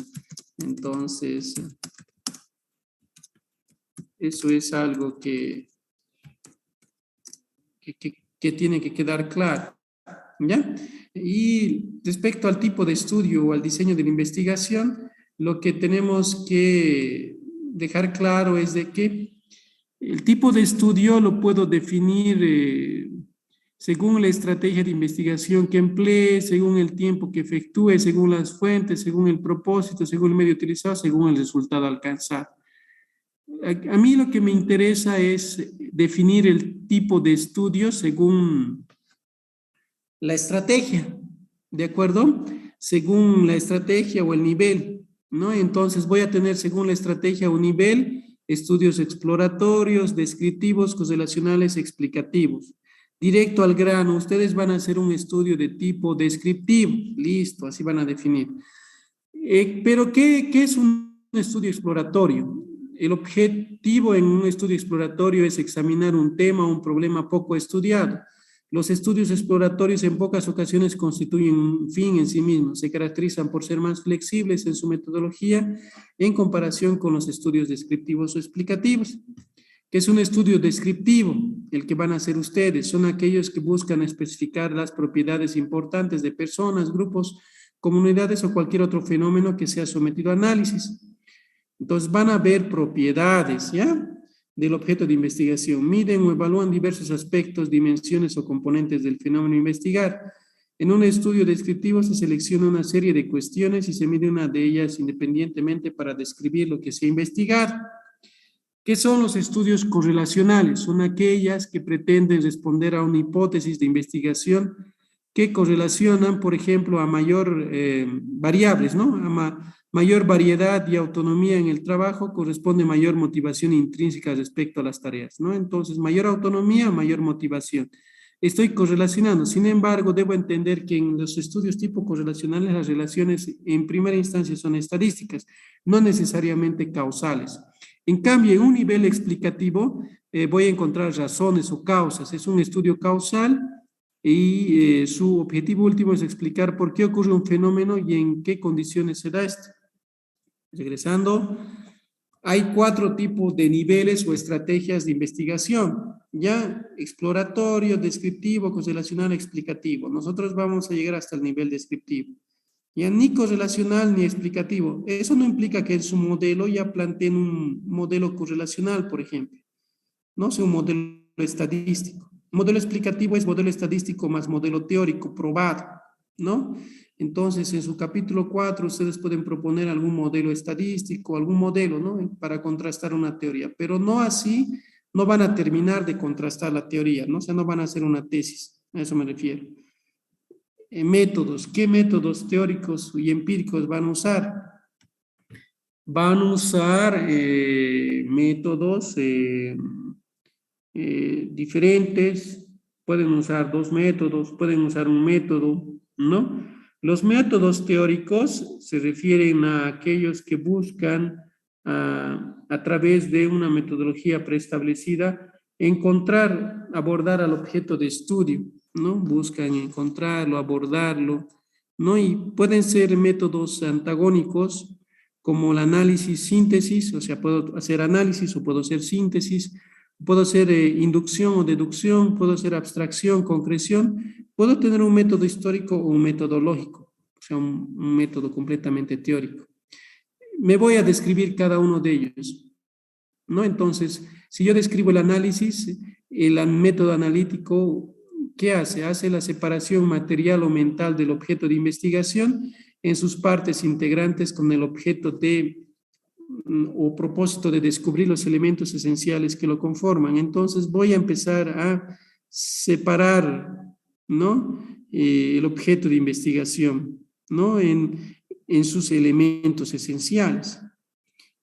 Entonces, eso es algo que tiene que quedar claro, ¿ya? Y respecto al tipo de estudio o al diseño de la investigación, lo que tenemos que dejar claro es de que el tipo de estudio lo puedo definir según la estrategia de investigación que emplee, según el tiempo que efectúe, según las fuentes, según el propósito, según el medio utilizado, según el resultado alcanzado. A mí lo que me interesa es definir el tipo de estudio según la estrategia, ¿de acuerdo? Según la estrategia o el nivel, ¿no? Entonces voy a tener según la estrategia o nivel estudios exploratorios, descriptivos, correlacionales, explicativos. Directo al grano, ustedes van a hacer un estudio de tipo descriptivo, listo, así van a definir. Pero ¿qué es un estudio exploratorio? El objetivo en un estudio exploratorio es examinar un tema o un problema poco estudiado. Los estudios exploratorios en pocas ocasiones constituyen un fin en sí mismos. Se caracterizan por ser más flexibles en su metodología en comparación con los estudios descriptivos o explicativos. ¿Qué es un estudio descriptivo? El que van a hacer ustedes. Son aquellos que buscan especificar las propiedades importantes de personas, grupos, comunidades o cualquier otro fenómeno que sea sometido a análisis. Entonces van a ver propiedades, ¿ya?, del objeto de investigación. Miden o evalúan diversos aspectos, dimensiones o componentes del fenómeno a investigar. En un estudio descriptivo se selecciona una serie de cuestiones y se mide una de ellas independientemente para describir lo que se ha investigado. ¿Qué son los estudios correlacionales? Son aquellas que pretenden responder a una hipótesis de investigación que correlacionan, por ejemplo, a mayor variables, ¿no? A Mayor variedad y autonomía en el trabajo corresponde a mayor motivación intrínseca respecto a las tareas, ¿no? Entonces, mayor autonomía, mayor motivación. Estoy correlacionando, sin embargo, debo entender que en los estudios tipo correlacionales las relaciones en primera instancia son estadísticas, no necesariamente causales. En cambio, en un nivel explicativo voy a encontrar razones o causas. Es un estudio causal y su objetivo último es explicar por qué ocurre un fenómeno y en qué condiciones se da esto. Regresando, hay 4 tipos de niveles o estrategias de investigación, ya exploratorio, descriptivo, correlacional, explicativo. Nosotros vamos a llegar hasta el nivel descriptivo. Ya ni correlacional ni explicativo. Eso no implica que en su modelo ya planteen un modelo correlacional, por ejemplo, no sea un modelo estadístico. Modelo explicativo es modelo estadístico más modelo teórico probado, ¿no? Entonces, en su capítulo 4, ustedes pueden proponer algún modelo estadístico, algún modelo, ¿no? Para contrastar una teoría, pero no así, no van a terminar de contrastar la teoría, ¿no? O sea, no van a hacer una tesis, a eso me refiero. Métodos, ¿qué métodos teóricos y empíricos van a usar? Van a usar métodos diferentes, pueden usar 2 métodos, pueden usar un método, ¿no? Los métodos teóricos se refieren a aquellos que buscan a través de una metodología preestablecida encontrar, abordar al objeto de estudio, ¿no? Buscan encontrarlo, abordarlo, ¿no? Y pueden ser métodos antagónicos como el análisis, síntesis, o sea, puedo hacer análisis o puedo hacer síntesis, puedo hacer inducción o deducción, puedo hacer abstracción, concreción, puedo tener un método histórico o un metodológico, o sea, un método completamente teórico. Me voy a describir cada uno de ellos, ¿no? Entonces, si yo describo el análisis, el método analítico, ¿qué hace? Hace la separación material o mental del objeto de investigación en sus partes integrantes con el objeto de o propósito de descubrir los elementos esenciales que lo conforman. Entonces voy a empezar a separar, ¿no? El objeto de investigación, ¿no? En sus elementos esenciales.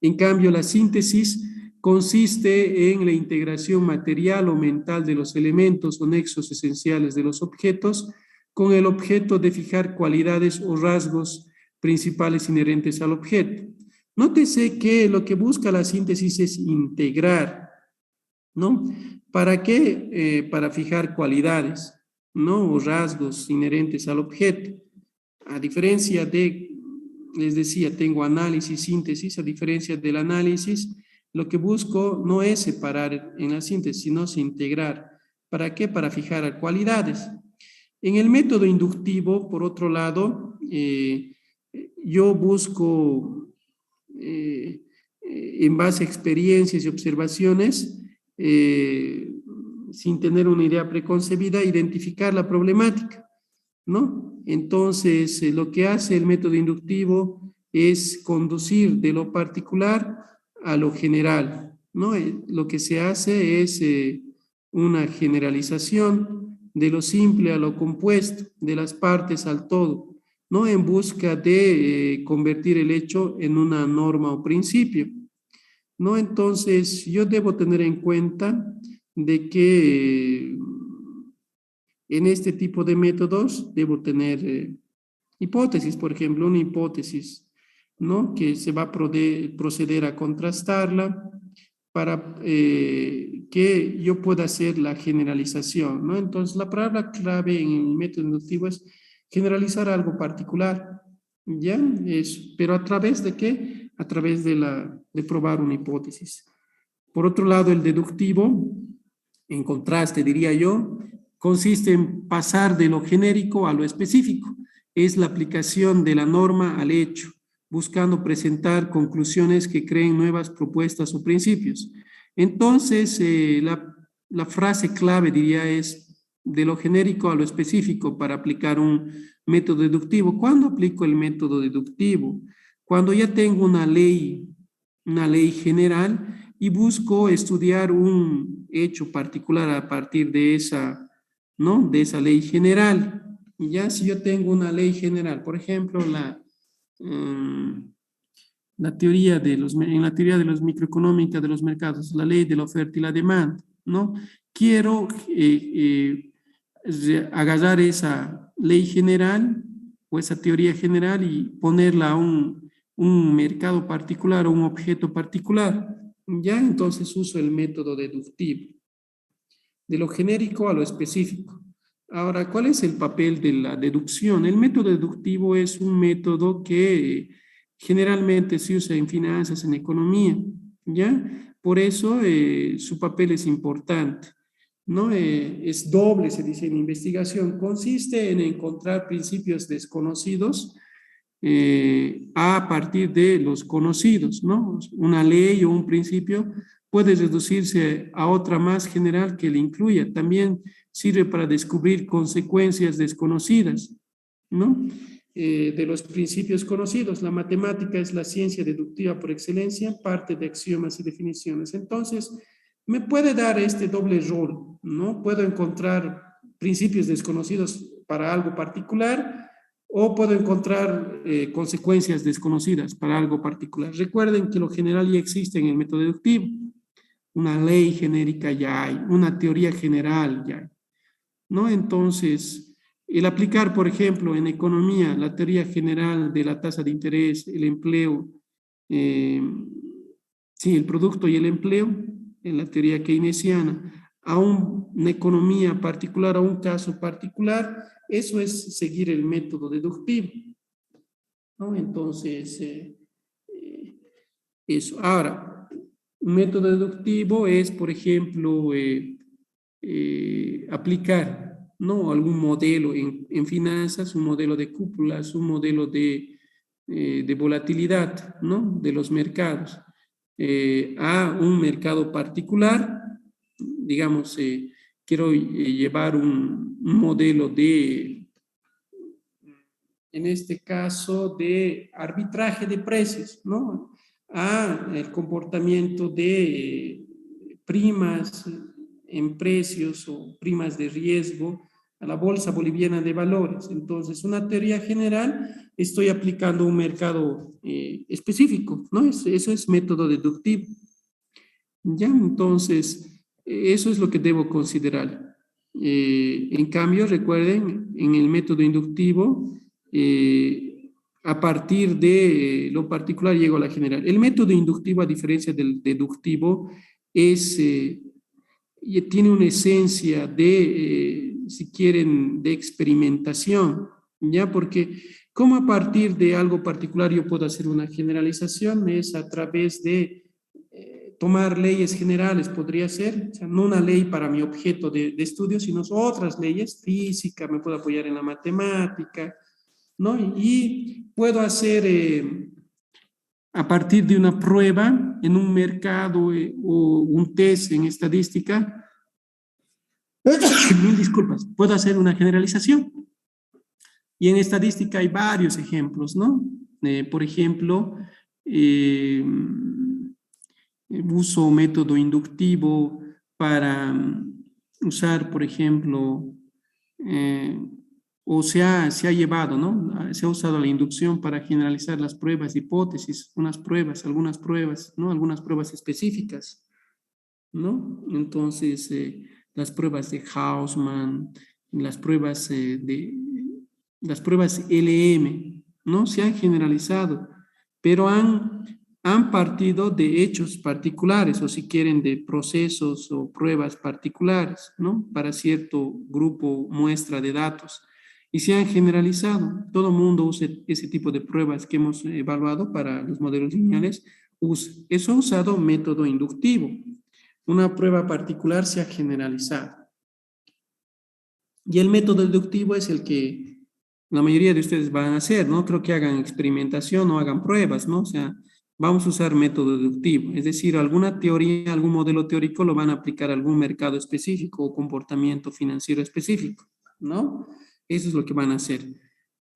En cambio, la síntesis consiste en la integración material o mental de los elementos o nexos esenciales de los objetos con el objeto de fijar cualidades o rasgos principales inherentes al objeto. Nótese que lo que busca la síntesis es integrar, ¿no? ¿Para qué? Para fijar cualidades, ¿no? O rasgos inherentes al objeto. A diferencia de, les decía, tengo análisis, síntesis, a diferencia del análisis, lo que busco no es separar en la síntesis, sino integrar. ¿Para qué? Para fijar cualidades. En el método inductivo, por otro lado, yo busco en base a experiencias y observaciones, sin tener una idea preconcebida, identificar la problemática, ¿no? Entonces, lo que hace el método inductivo es conducir de lo particular a lo general, ¿no? Lo que se hace es una generalización de lo simple a lo compuesto, de las partes al todo, ¿no? En busca de convertir el hecho en una norma o principio, ¿no? Entonces, yo debo tener en cuenta de que en este tipo de métodos debo tener hipótesis, por ejemplo, una hipótesis, ¿no? Que se va a proceder a contrastarla para que yo pueda hacer la generalización, ¿no? Entonces, la palabra clave en el método inductivo es generalizar algo particular, ¿ya? Pero ¿a través de qué? A través de probar una hipótesis. Por otro lado, el deductivo, en contraste, diría yo, consiste en pasar de lo genérico a lo específico. Es la aplicación de la norma al hecho, buscando presentar conclusiones que creen nuevas propuestas o principios. Entonces, la frase clave, diría, es de lo genérico a lo específico para aplicar un método deductivo. ¿Cuándo aplico el método deductivo? Cuando ya tengo una ley general y busco estudiar un hecho particular a partir de esa, ¿no? De esa ley general. Y ya si yo tengo una ley general, por ejemplo, en la teoría de los microeconómica de los mercados, la ley de la oferta y la demanda, ¿no? Quiero agarrar esa ley general o esa teoría general y ponerla a un mercado particular o un objeto particular. Ya entonces uso el método deductivo, de lo genérico a lo específico. Ahora, ¿cuál es el papel de la deducción? El método deductivo es un método que generalmente se usa en finanzas, en economía, ¿ya? Por eso su papel es importante, ¿no? Es doble, se dice en investigación. Consiste en encontrar principios desconocidos a partir de los conocidos, ¿no? Una ley o un principio puede reducirse a otra más general que le incluya. También sirve para descubrir consecuencias desconocidas, ¿no? De los principios conocidos. La matemática es la ciencia deductiva por excelencia, parte de axiomas y definiciones. Entonces, me puede dar este doble rol, ¿no? Puedo encontrar principios desconocidos para algo particular o puedo encontrar consecuencias desconocidas para algo particular. Recuerden que lo general ya existe en el método deductivo. Una ley genérica ya hay, una teoría general ya hay, ¿no? Entonces, el aplicar, por ejemplo, en economía, la teoría general de la tasa de interés, el empleo, sí, el producto y el empleo, en la teoría keynesiana, a una economía particular, a un caso particular, eso es seguir el método deductivo, ¿no? Entonces, eso. Ahora, un método deductivo es, por ejemplo, aplicar, ¿no? Algún modelo en finanzas, un modelo de cúpulas, un modelo de volatilidad, ¿no? De los mercados, a un mercado particular, digamos, quiero llevar un modelo en este caso, de arbitraje de precios, ¿no? A el comportamiento de primas en precios o primas de riesgo a la Bolsa Boliviana de Valores. Entonces, una teoría general, estoy aplicando un mercado específico, ¿no? Eso es método deductivo. Ya, entonces, eso es lo que debo considerar. En cambio, recuerden, en el método inductivo, a partir de lo particular llego a la general. El método inductivo, a diferencia del deductivo, tiene una esencia de, si quieren, de experimentación, ¿ya? Porque ¿cómo a partir de algo particular yo puedo hacer una generalización? Es a través de tomar leyes generales, podría ser, o sea, no una ley para mi objeto de estudio, sino otras leyes, física, me puedo apoyar en la matemática, ¿no? Y puedo hacer, a partir de una prueba en un mercado o un test en estadística, mil disculpas, puedo hacer una generalización. Y en estadística hay varios ejemplos, ¿no? Por ejemplo, uso método inductivo para usar, por ejemplo, o se ha llevado, ¿no? Se ha usado la inducción para generalizar las pruebas de hipótesis, algunas pruebas, ¿no? Algunas pruebas específicas, ¿no? Entonces, las pruebas de Hausmann, las pruebas LM, ¿no? Se han generalizado, pero han partido de hechos particulares, o si quieren, de procesos o pruebas particulares, ¿no? Para cierto grupo, muestra de datos. Y se han generalizado. Todo el mundo usa ese tipo de pruebas que hemos evaluado para los modelos lineales. Eso ha usado método inductivo. Una prueba particular se ha generalizado. Y el método deductivo es el que la mayoría de ustedes van a hacer, ¿no? Creo que hagan experimentación o hagan pruebas, ¿no? O sea, vamos a usar método deductivo, es decir, alguna teoría, algún modelo teórico lo van a aplicar a algún mercado específico o comportamiento financiero específico, ¿no? Eso es lo que van a hacer.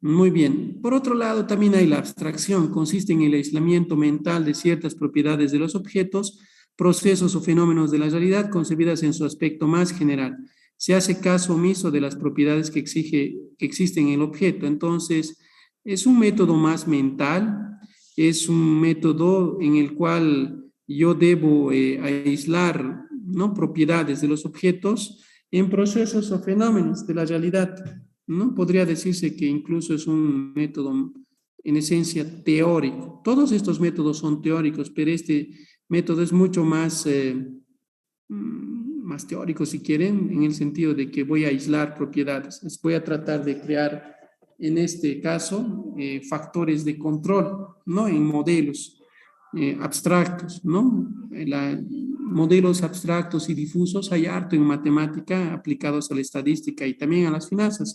Muy bien. Por otro lado, también hay la abstracción, consiste en el aislamiento mental de ciertas propiedades de los objetos, procesos o fenómenos de la realidad concebidas en su aspecto más general. Se hace caso omiso de las propiedades que existen en el objeto. Entonces, es un método más mental es un método en el cual yo debo aislar, ¿no?, propiedades de los objetos en procesos o fenómenos de la realidad, ¿no? Podría decirse que incluso es un método en esencia teórico. Todos estos métodos son teóricos, pero este método es mucho más, más teórico, si quieren, en el sentido de que voy a aislar propiedades. Voy a tratar de crear, en este caso, factores de control, ¿no?, en modelos abstractos, ¿no? Modelos abstractos y difusos hay harto en matemática aplicados a la estadística y también a las finanzas.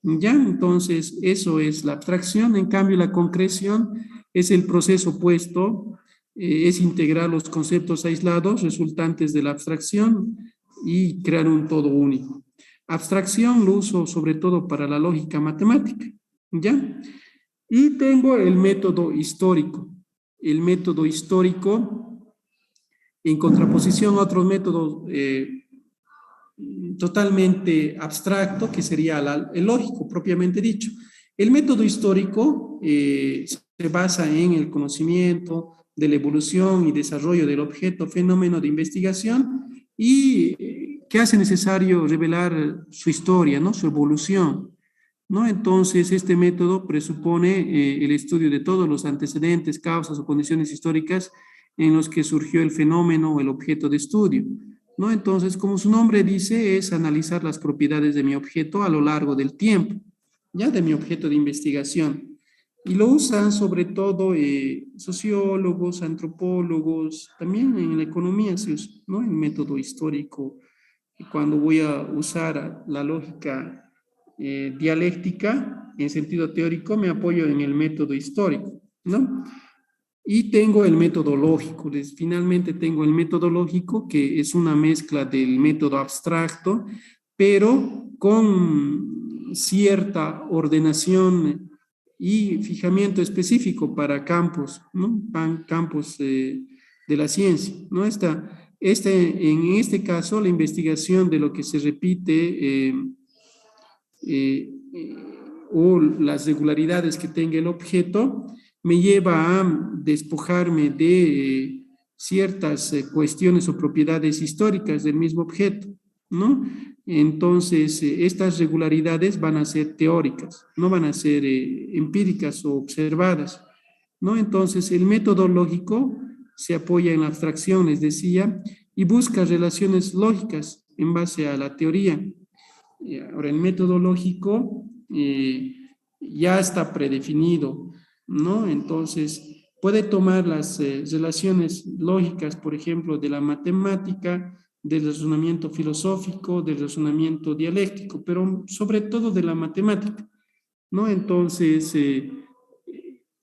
Ya, entonces, eso es la abstracción. En cambio, la concreción es el proceso opuesto, es integrar los conceptos aislados resultantes de la abstracción y crear un todo único. Abstracción lo uso sobre todo para la lógica matemática, ¿ya? Y tengo el método histórico. El método histórico, en contraposición a otros métodos totalmente abstracto, que sería el lógico propiamente dicho. El método histórico se basa en el conocimiento de la evolución y desarrollo del objeto fenómeno de investigación y que hace necesario revelar su historia, ¿no?, su evolución, ¿no? Entonces, este método presupone el estudio de todos los antecedentes, causas o condiciones históricas en los que surgió el fenómeno o el objeto de estudio, ¿no? Entonces, como su nombre dice, es analizar las propiedades de mi objeto a lo largo del tiempo, ya de mi objeto de investigación. Y lo usan sobre todo sociólogos, antropólogos, también en la economía se usa, ¿no?, el método histórico. Y cuando voy a usar la lógica dialéctica en sentido teórico, me apoyo en el método histórico, ¿no? Y tengo el método lógico. Finalmente tengo el método lógico, que es una mezcla del método abstracto, pero con cierta ordenación y fijamiento específico para campos, ¿no?, campos de la ciencia, ¿no? En este caso, la investigación de lo que se repite o las regularidades que tenga el objeto me lleva a despojarme de ciertas cuestiones o propiedades históricas del mismo objeto, ¿no? Entonces, estas regularidades van a ser teóricas, no van a ser empíricas o observadas, ¿no? Entonces, el método lógico se apoya en la abstracción, les decía, y busca relaciones lógicas en base a la teoría. Ahora, el método lógico ya está predefinido, ¿no? Entonces, puede tomar las relaciones lógicas, por ejemplo, de la matemática, del razonamiento filosófico, del razonamiento dialéctico, pero sobre todo de la matemática, ¿no? Entonces,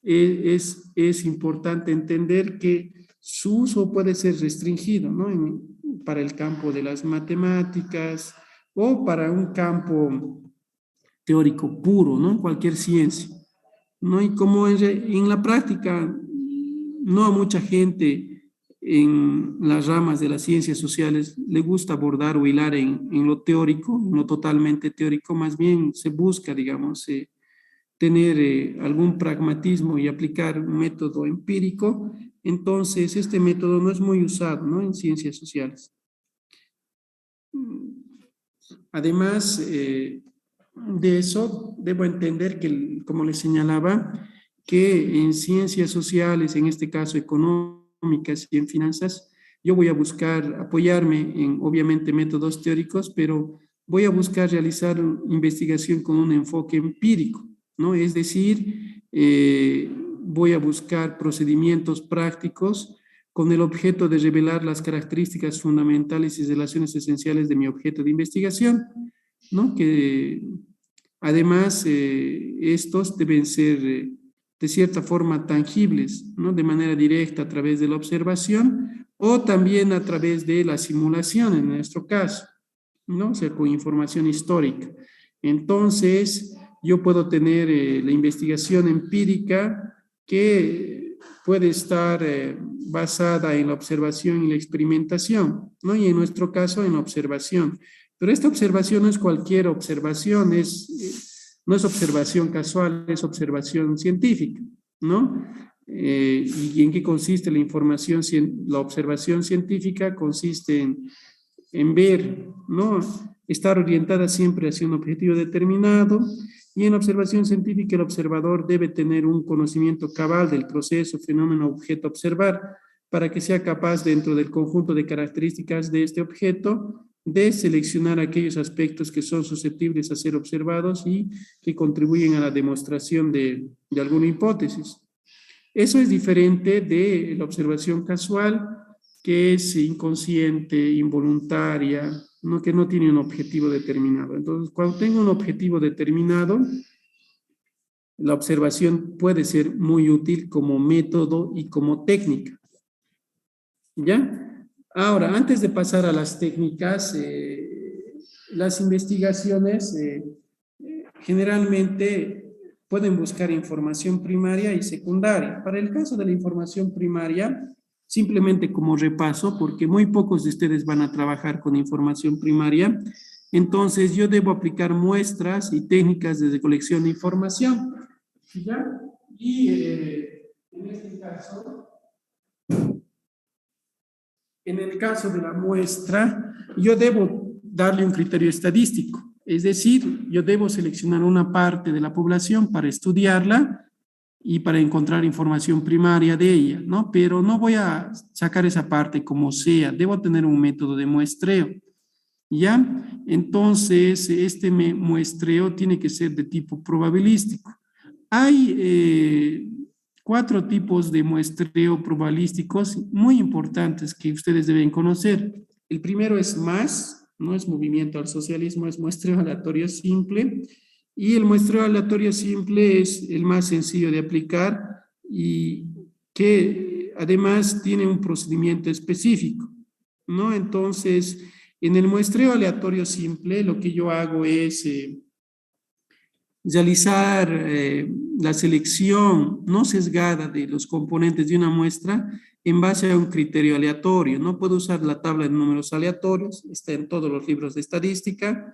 es importante entender que su uso puede ser restringido, ¿no? Para el campo de las matemáticas o para un campo teórico puro, ¿no?, cualquier ciencia, ¿no? Y como en la práctica no a mucha gente en las ramas de las ciencias sociales le gusta abordar o hilar en lo teórico, en lo totalmente teórico, más bien se busca, digamos, tener algún pragmatismo y aplicar un método empírico. Entonces, este método no es muy usado, ¿no?, en ciencias sociales. Además de eso, debo entender que, como les señalaba, que en ciencias sociales, en este caso económicas y en finanzas, yo voy a buscar apoyarme en, obviamente, métodos teóricos, pero voy a buscar realizar investigación con un enfoque empírico, ¿no? Es decir, voy a buscar procedimientos prácticos con el objeto de revelar las características fundamentales y relaciones esenciales de mi objeto de investigación, ¿no? Que además estos deben ser de cierta forma tangibles, ¿no?, de manera directa a través de la observación o también a través de la simulación en nuestro caso, ¿no?, o sea, con información histórica. Entonces, yo puedo tener la investigación empírica que puede estar basada en la observación y la experimentación, ¿no? Y en nuestro caso, en la observación. Pero esta observación no es cualquier observación, no es observación casual, es observación científica, ¿no? ¿Y en qué consiste la información, la observación científica? Consiste en ver, ¿no? Estar orientada siempre hacia un objetivo determinado, y en la observación científica el observador debe tener un conocimiento cabal del proceso, fenómeno, objeto a observar, para que sea capaz, dentro del conjunto de características de este objeto, de seleccionar aquellos aspectos que son susceptibles a ser observados y que contribuyen a la demostración de alguna hipótesis. Eso es diferente de la observación casual, que es inconsciente, involuntaria, ¿no? Que no tiene un objetivo determinado. Entonces, cuando tengo un objetivo determinado, la observación puede ser muy útil como método y como técnica. ¿Ya? Ahora, antes de pasar a las técnicas, las investigaciones generalmente pueden buscar información primaria y secundaria. Para el caso de la información primaria, simplemente como repaso, porque muy pocos de ustedes van a trabajar con información primaria, entonces yo debo aplicar muestras y técnicas de recolección de información. ¿Ya? Y en este caso, en el caso de la muestra, yo debo darle un criterio estadístico. Es decir, yo debo seleccionar una parte de la población para estudiarla y para encontrar información primaria de ella, ¿no? Pero no voy a sacar esa parte como sea, debo tener un método de muestreo, ¿ya? Entonces, este muestreo tiene que ser de tipo probabilístico. Hay 4 tipos de muestreo probabilísticos muy importantes que ustedes deben conocer. El primero es MAS, no es movimiento al socialismo, es muestreo aleatorio simple. Y el muestreo aleatorio simple es el más sencillo de aplicar y que además tiene un procedimiento específico, ¿no? Entonces, en el muestreo aleatorio simple, lo que yo hago es realizar la selección no sesgada de los componentes de una muestra en base a un criterio aleatorio. No puedo usar la tabla de números aleatorios, está en todos los libros de estadística,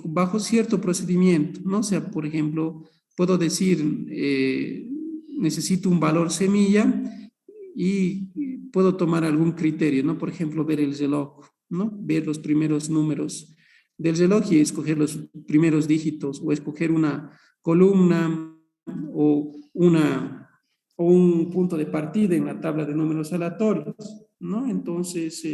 bajo cierto procedimiento, ¿no? O sea, por ejemplo, puedo decir, necesito un valor semilla y puedo tomar algún criterio, ¿no? Por ejemplo, ver el reloj, ¿no? Ver los primeros números del reloj y escoger los primeros dígitos, o escoger una columna o, o un punto de partida en la tabla de números aleatorios, ¿no? Entonces,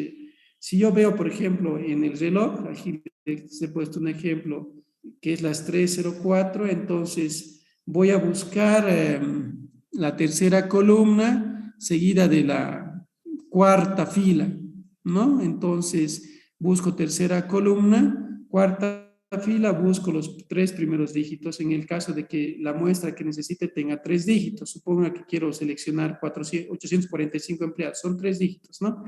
si yo veo, por ejemplo, en el reloj, aquí les he puesto un ejemplo que es las 3:04, entonces voy a buscar la tercera columna seguida de la cuarta fila, ¿no? Entonces busco tercera columna, cuarta fila, busco los 3 primeros dígitos en el caso de que la muestra que necesite tenga 3 dígitos. Suponga que quiero seleccionar 845 empleados, son 3 dígitos, ¿no?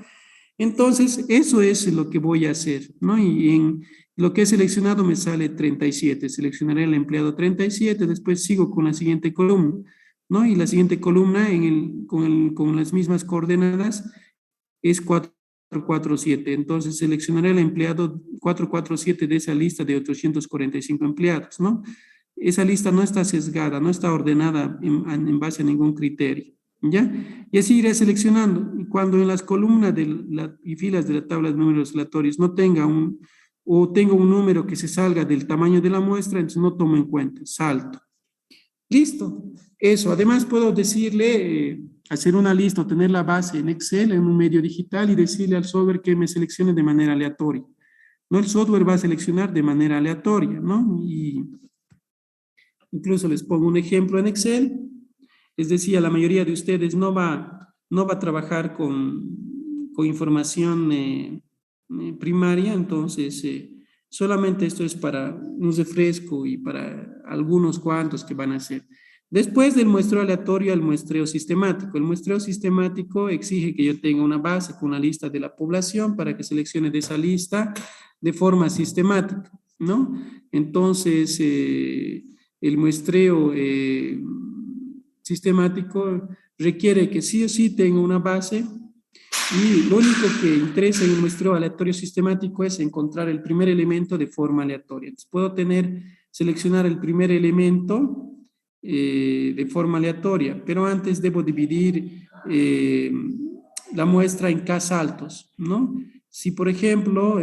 Entonces, eso es lo que voy a hacer, ¿no? Y en lo que he seleccionado me sale 37. Seleccionaré el empleado 37, después sigo con la siguiente columna, ¿no? Y la siguiente columna con las mismas coordenadas es 447. Entonces, seleccionaré el empleado 447 de esa lista de 845 empleados, ¿no? Esa lista no está sesgada, no está ordenada en base a ningún criterio, ¿ya? Y así iré seleccionando. Y cuando en las columnas y filas de la tabla de números aleatorios no tenga o tenga un número que se salga del tamaño de la muestra, entonces no tomo en cuenta, salto. Listo. Eso. Además puedo decirle, hacer una lista o tener la base en Excel, en un medio digital, y decirle al software que me seleccione de manera aleatoria. ¿No? El software va a seleccionar de manera aleatoria, ¿no? Y incluso les pongo un ejemplo en Excel. Es decir, la mayoría de ustedes no va a trabajar con información primaria, entonces solamente esto es para un refresco y para algunos cuantos que van a hacer. Después del muestreo aleatorio al muestreo sistemático. El muestreo sistemático exige que yo tenga una base con una lista de la población para que seleccione de esa lista de forma sistemática, ¿no? Entonces, el muestreo sistemático requiere que sí o sí tenga una base, y lo único que interesa en el muestreo aleatorio sistemático es encontrar el primer elemento de forma aleatoria. Entonces, puedo seleccionar el primer elemento de forma aleatoria, pero antes debo dividir la muestra en K saltos, ¿no? Si, por ejemplo,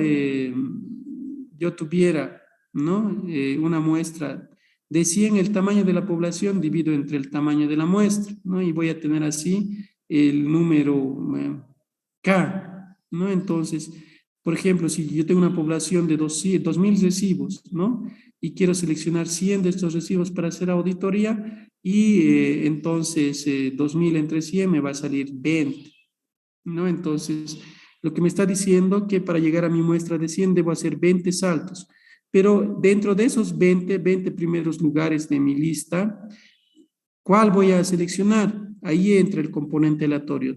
yo tuviera, ¿no? Una muestra de 100, el tamaño de la población divido entre el tamaño de la muestra, ¿no? Y voy a tener así el número K, ¿no? Entonces, por ejemplo, si yo tengo una población de 2.000 recibos, ¿no? Y quiero seleccionar 100 de estos recibos para hacer auditoría, y entonces 2.000 entre 100 me va a salir 20, ¿no? Entonces, lo que me está diciendo que para llegar a mi muestra de 100 debo hacer 20 saltos, pero dentro de esos 20 primeros lugares de mi lista, ¿cuál voy a seleccionar? Ahí entra el componente aleatorio.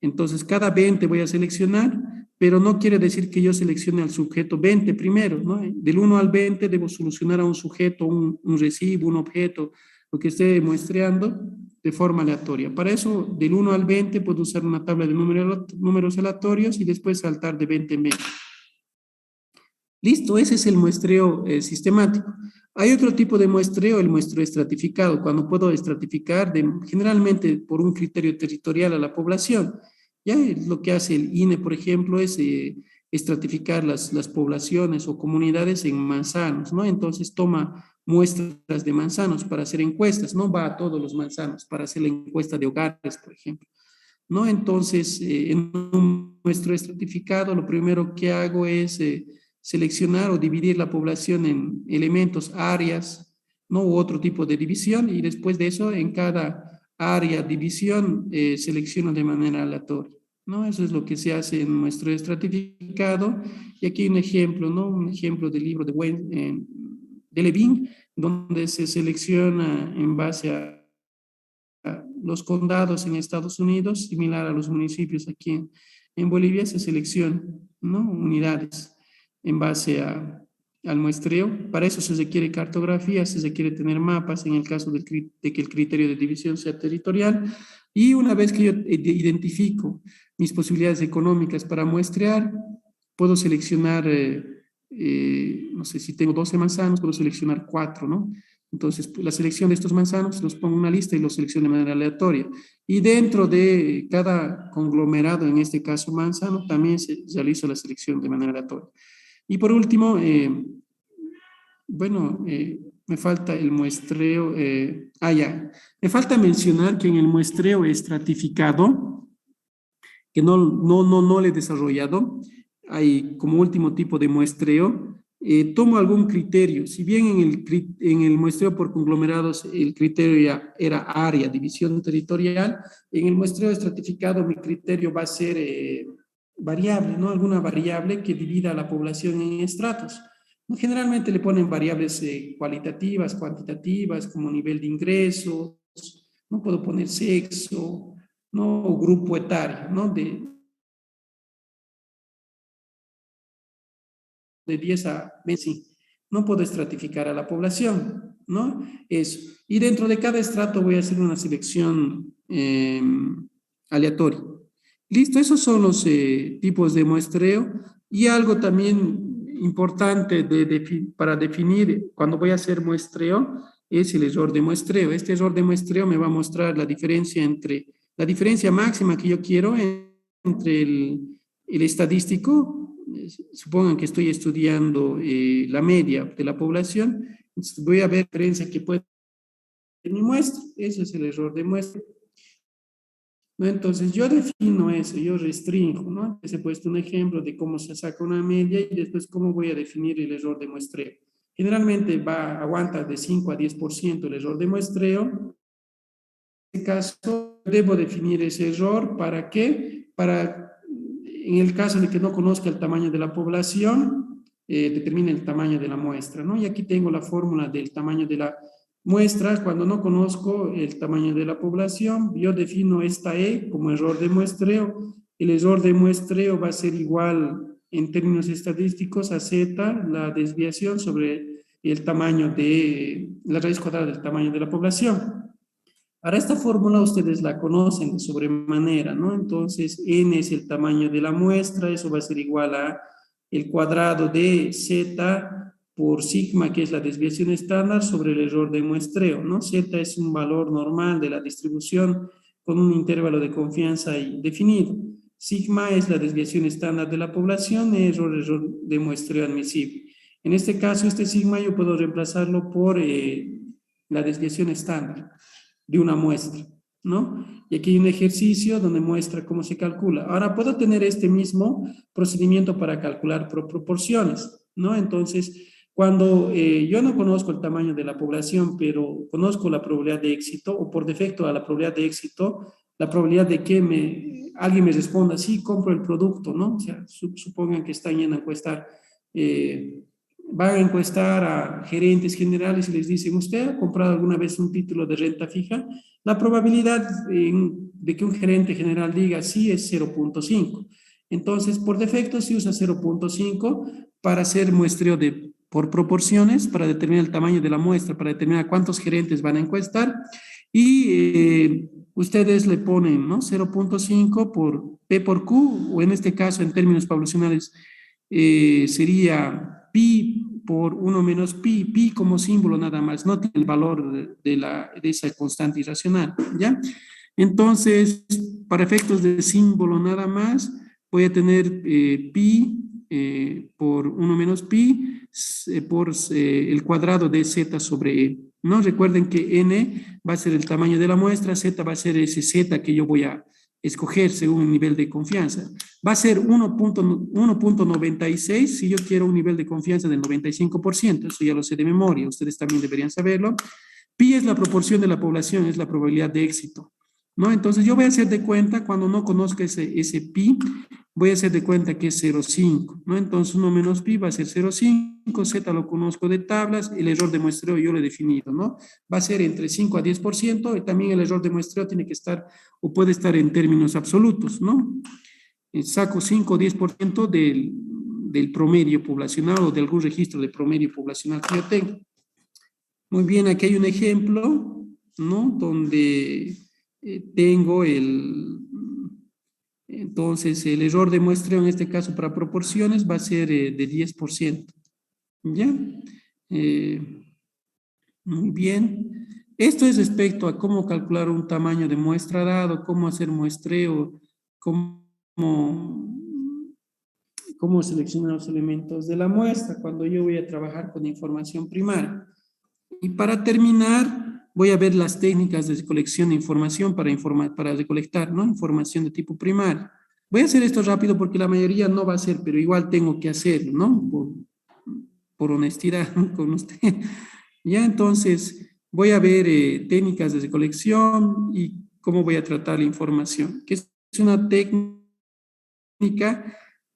Entonces, cada 20 voy a seleccionar, pero no quiere decir que yo seleccione al sujeto 20 primero, ¿no? Del 1 al 20 debo solucionar a un sujeto, un recibo, un objeto, lo que esté muestreando de forma aleatoria. Para eso, del 1 al 20 puedo usar una tabla de números aleatorios y después saltar de 20 en 20. Listo, ese es el muestreo sistemático. Hay otro tipo de muestreo, el muestreo estratificado, cuando puedo estratificar generalmente por un criterio territorial a la población. Ya lo que hace el INE, por ejemplo, es estratificar las poblaciones o comunidades en manzanos, ¿no? Entonces toma muestras de manzanos para hacer encuestas, no va a todos los manzanos para hacer la encuesta de hogares, por ejemplo, ¿no? Entonces, en un muestreo estratificado, lo primero que hago es seleccionar o dividir la población en elementos, áreas, ¿no? U otro tipo de división, y después de eso, en cada área, división, selecciono de manera aleatoria, ¿no? Eso es lo que se hace en nuestro estratificado. Y aquí hay un ejemplo, ¿no? Un ejemplo del libro de Levin, donde se selecciona en base a los condados en Estados Unidos, similar a los municipios aquí en Bolivia, se seleccionan, ¿no? Unidades en base al muestreo. Para eso se requiere cartografía, se requiere tener mapas en el caso de que el criterio de división sea territorial. Y una vez que yo identifico mis posibilidades económicas para muestrear, puedo seleccionar, no sé, si tengo 12 manzanos, puedo seleccionar 4, ¿no? Entonces, la selección de estos manzanos los pongo en una lista y los selecciono de manera aleatoria. Y dentro de cada conglomerado, en este caso manzano, también se realiza la selección de manera aleatoria. Y por último, bueno, me falta el muestreo. Ya. Me falta mencionar que en el muestreo estratificado, que no le he desarrollado, hay como último tipo de muestreo, tomo algún criterio. Si bien en el muestreo por conglomerados el criterio ya era área, división territorial, en el muestreo estratificado mi criterio va a ser variable, ¿no? Alguna variable que divida a la población en estratos. ¿No? Generalmente le ponen variables cualitativas, cuantitativas, como nivel de ingresos, no puedo poner sexo, ¿no? O grupo etario, ¿no? De 10 a 20, no puedo estratificar a la población, ¿no? Eso. Y dentro de cada estrato voy a hacer una selección aleatoria. Listo, esos son los tipos de muestreo. Y algo también importante para definir cuando voy a hacer muestreo es el error de muestreo. Este error de muestreo me va a mostrar la diferencia máxima que yo quiero entre el estadístico. Supongan que estoy estudiando la media de la población, entonces voy a ver la diferencia que puede en mi muestra. Ese es el error de muestra, ¿no? Entonces yo defino eso, yo restringo, ¿no? Les he puesto un ejemplo de cómo se saca una media y después cómo voy a definir el error de muestreo. Generalmente aguanta de 5 a 10% el error de muestreo. En este caso, debo definir ese error. ¿Para qué? En el caso de que no conozca el tamaño de la población, determine el tamaño de la muestra, ¿no? Y aquí tengo la fórmula del tamaño de la muestra. Cuando no conozco el tamaño de la población, yo defino esta E como error de muestreo. El error de muestreo va a ser igual en términos estadísticos a Z, la desviación sobre el tamaño de la raíz cuadrada del tamaño de la población. Ahora, esta fórmula ustedes la conocen de sobremanera, ¿no? Entonces, n es el tamaño de la muestra, eso va a ser igual a el cuadrado de z por sigma, que es la desviación estándar, sobre el error de muestreo, ¿no? Z es un valor normal de la distribución con un intervalo de confianza ahí definido. Sigma es la desviación estándar de la población, error de muestreo admisible. En este caso, este sigma yo puedo reemplazarlo por la desviación estándar de una muestra, ¿no? Y aquí hay un ejercicio donde muestra cómo se calcula. Ahora puedo tener este mismo procedimiento para calcular proporciones, ¿no? Entonces, cuando yo no conozco el tamaño de la población, pero conozco la probabilidad de éxito, o por defecto a la probabilidad de éxito, la probabilidad de que alguien me responda, sí, compro el producto, ¿no? O sea, supongan que están yendo a encuestar, van a encuestar a gerentes generales y les dicen, ¿usted ha comprado alguna vez un título de renta fija? La probabilidad de que un gerente general diga sí es 0.5. Entonces, por defecto, se usa 0.5 para hacer muestreo por proporciones, para determinar el tamaño de la muestra, para determinar cuántos gerentes van a encuestar. Y ustedes le ponen, ¿no? 0.5 por P por Q, o en este caso, en términos poblacionales, sería pi por 1 menos pi, pi como símbolo nada más, no tiene el valor de esa constante irracional, ¿ya? Entonces, para efectos de símbolo nada más, voy a tener pi por 1 menos pi por el cuadrado de z sobre e, ¿no? Recuerden que n va a ser el tamaño de la muestra, z va a ser ese z que yo voy a escoger según el nivel de confianza. Va a ser 1.96 si yo quiero un nivel de confianza del 95%, eso ya lo sé de memoria, ustedes también deberían saberlo. Pi es la proporción de la población, es la probabilidad de éxito, ¿no? Entonces yo voy a hacer de cuenta, cuando no conozca ese pi, voy a hacer de cuenta que es 0.5, ¿no? Entonces 1 menos pi va a ser 0.5, z lo conozco de tablas, el error de muestreo yo lo he definido, ¿no? Va a ser entre 5 a 10%, y también el error de muestreo tiene que estar, o puede estar en términos absolutos, ¿no? Saco 5 o 10% del promedio poblacional o de algún registro de promedio poblacional que yo tengo. Muy bien, aquí hay un ejemplo, ¿no? Donde tengo entonces el error de muestreo en este caso para proporciones va a ser de 10%, ¿ya? Eh, muy bien. Esto es respecto a cómo calcular un tamaño de muestra dado, cómo hacer muestreo, cómo seleccionar los elementos de la muestra cuando yo voy a trabajar con información primaria. Y para terminar, voy a ver las técnicas de recolección de información para recolectar, ¿no? Información de tipo primario. Voy a hacer esto rápido porque la mayoría no va a hacer, pero igual tengo que hacerlo, ¿no? Por honestidad con usted. Ya, entonces, voy a ver técnicas de recolección y cómo voy a tratar la información. ¿Qué es una técnica?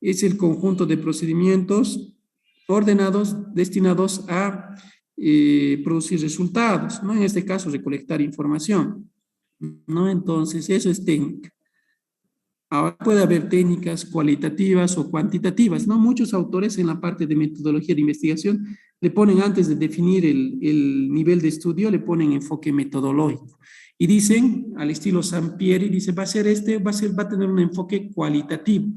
Es el conjunto de procedimientos ordenados destinados a producir resultados, ¿no? En este caso, recolectar información, ¿no? Entonces, eso es técnica. Ahora puede haber técnicas cualitativas o cuantitativas, ¿no? Muchos autores en la parte de metodología de investigación le ponen, antes de definir el nivel de estudio, le ponen enfoque metodológico. Y dicen, al estilo Sampieri, dice, va a tener un enfoque cualitativo,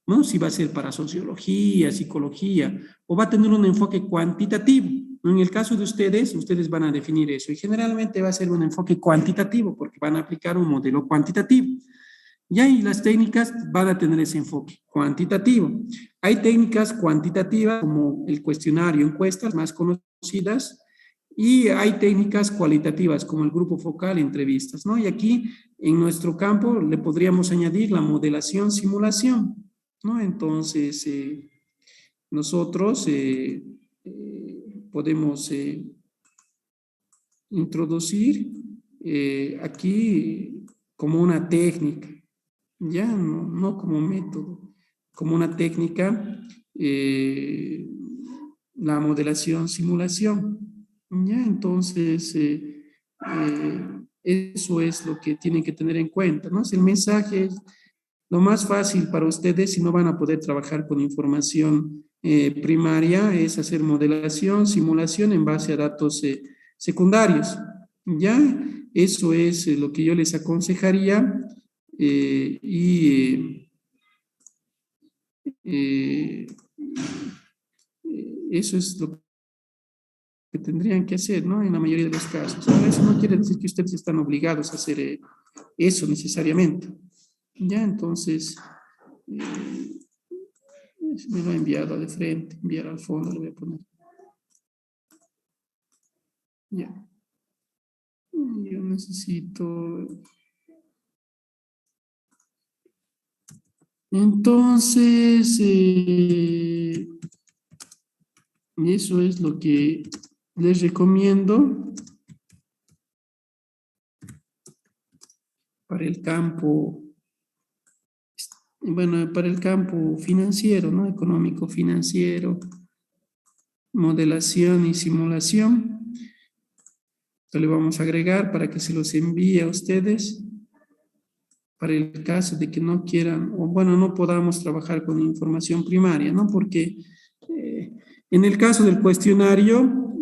¿no? Si va a ser para sociología, psicología, o va a tener un enfoque cuantitativo. En el caso de ustedes van a definir eso. Y generalmente va a ser un enfoque cuantitativo, porque van a aplicar un modelo cuantitativo. Y ahí las técnicas van a tener ese enfoque cuantitativo. Hay técnicas cuantitativas como el cuestionario, encuestas más conocidas, y hay técnicas cualitativas como el grupo focal, entrevistas, ¿no? Y aquí en nuestro campo le podríamos añadir la modelación, simulación, ¿no? Entonces, nosotros podemos introducir aquí como una técnica, ya no como un método, como una técnica, la modelación, simulación, ya, entonces eso es lo que tienen que tener en cuenta, ¿no? Si el mensaje es lo más fácil para ustedes, si no van a poder trabajar con información primaria, es hacer modelación, simulación en base a datos secundarios, ya, eso es lo que yo les aconsejaría. Y eso es lo que tendrían que hacer, ¿no? En la mayoría de los casos. Ahora, eso no quiere decir que ustedes están obligados a hacer eso necesariamente. Ya, entonces, eh, me lo he enviado de frente, enviar al fondo, lo voy a poner. Ya. Yo necesito... Entonces, eso es lo que les recomiendo para el campo, bueno, para el campo financiero, ¿no? Económico, financiero, modelación y simulación. Esto le vamos a agregar para que se los envíe a ustedes para el caso de que no quieran, o bueno, no podamos trabajar con información primaria, ¿no? Porque en el caso del cuestionario,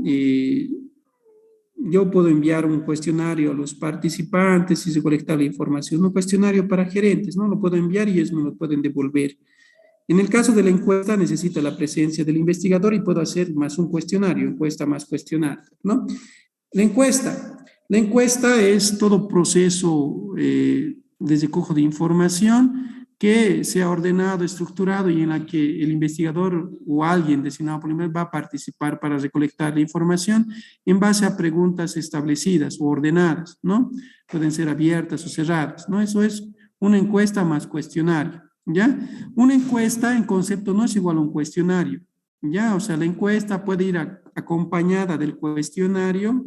yo puedo enviar un cuestionario a los participantes y recolectar la información, un cuestionario para gerentes, ¿no? Lo puedo enviar y ellos me lo pueden devolver. En el caso de la encuesta, necesita la presencia del investigador y puedo hacer más un cuestionario, encuesta más cuestionario, ¿no? La encuesta es todo proceso de recojo de información que sea ordenado, estructurado y en la que el investigador o alguien designado por el va a participar para recolectar la información en base a preguntas establecidas o ordenadas, ¿no? Pueden ser abiertas o cerradas, ¿no? Eso es una encuesta más cuestionario, ¿ya? Una encuesta en concepto no es igual a un cuestionario, ¿ya? O sea, la encuesta puede ir acompañada del cuestionario,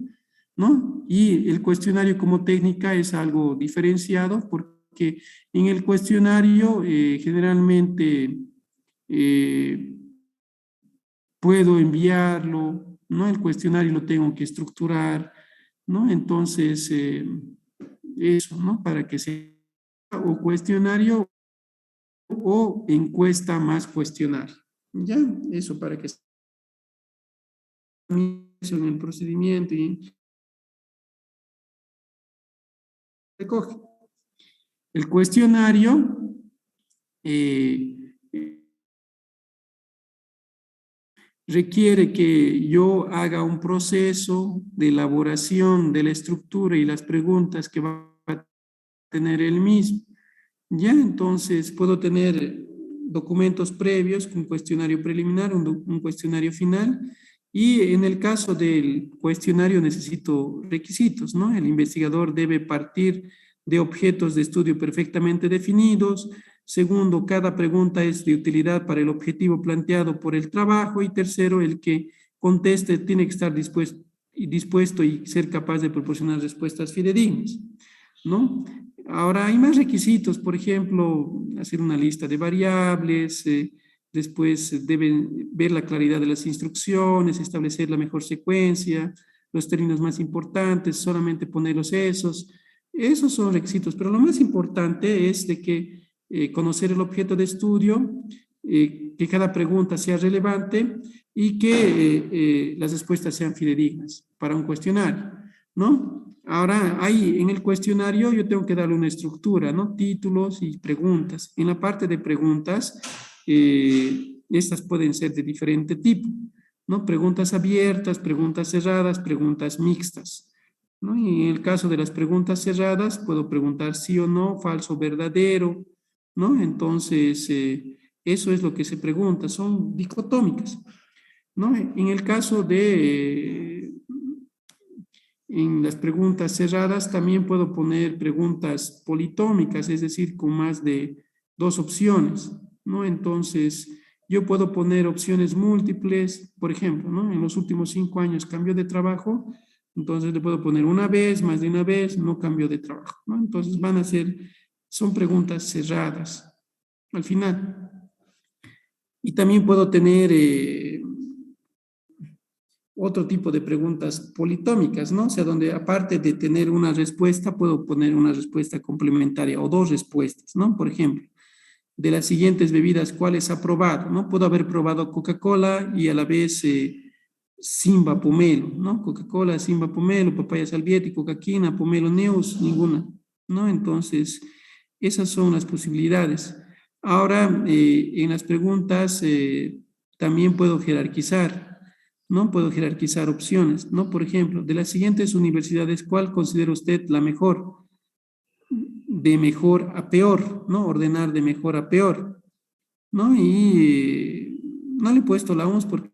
¿no? Y el cuestionario como técnica es algo diferenciado porque en el cuestionario generalmente eh, puedo enviarlo, ¿no? El cuestionario lo tengo que estructurar, ¿no? Entonces, eso, ¿no? Para que sea o cuestionario o encuesta más cuestionario, ¿ya? Eso para que en el procedimiento y recoge. El cuestionario eh, requiere que yo haga un proceso de elaboración de la estructura y las preguntas que va a tener el mismo. Ya, entonces puedo tener documentos previos, un cuestionario preliminar, un cuestionario final, y en el caso del cuestionario necesito requisitos, ¿no? El investigador debe partir de objetos de estudio perfectamente definidos. Segundo, cada pregunta es de utilidad para el objetivo planteado por el trabajo. Y tercero, el que conteste tiene que estar dispuesto y ser capaz de proporcionar respuestas fidedignas, ¿no? Ahora hay más requisitos, por ejemplo, hacer una lista de variables, después deben ver la claridad de las instrucciones, establecer la mejor secuencia, los términos más importantes, solamente ponerlos esos. Esos son requisitos, pero lo más importante es de que conocer el objeto de estudio, que cada pregunta sea relevante y que las respuestas sean fidedignas para un cuestionario, ¿no? Ahora, ahí en el cuestionario yo tengo que darle una estructura, ¿no? Títulos y preguntas. En la parte de preguntas, estas pueden ser de diferente tipo, ¿no? Preguntas abiertas, preguntas cerradas, preguntas mixtas, ¿no? Y en el caso de las preguntas cerradas, puedo preguntar sí o no, falso o verdadero, ¿no? Entonces, eso es lo que se pregunta, son dicotómicas, ¿no? En el caso de en las preguntas cerradas también puedo poner preguntas politómicas, es decir, con más de dos opciones, ¿no? Entonces, yo puedo poner opciones múltiples, por ejemplo, ¿no? En los últimos 5 años cambio de trabajo, entonces le puedo poner una vez, más de una vez, no cambio de trabajo, ¿no? Entonces van a ser, son preguntas cerradas al final. Y también puedo tener otro tipo de preguntas politómicas, ¿no? O sea, donde aparte de tener una respuesta, puedo poner una respuesta complementaria o dos respuestas, ¿no? Por ejemplo, de las siguientes bebidas, ¿cuáles ha probado? ¿No? Puedo haber probado Coca-Cola y a la vez Simba Pomelo, ¿no? Coca-Cola, Simba Pomelo, Papaya Salvieti, Coca-Quina, Pomelo Neus, ninguna, ¿no? Entonces, esas son las posibilidades. Ahora, en las preguntas también puedo jerarquizar, ¿no? Puedo jerarquizar opciones, ¿no? Por ejemplo, de las siguientes universidades, ¿cuál considera usted la mejor? De mejor a peor, ¿no? Ordenar de mejor a peor, ¿no? Y no le he puesto la UMS porque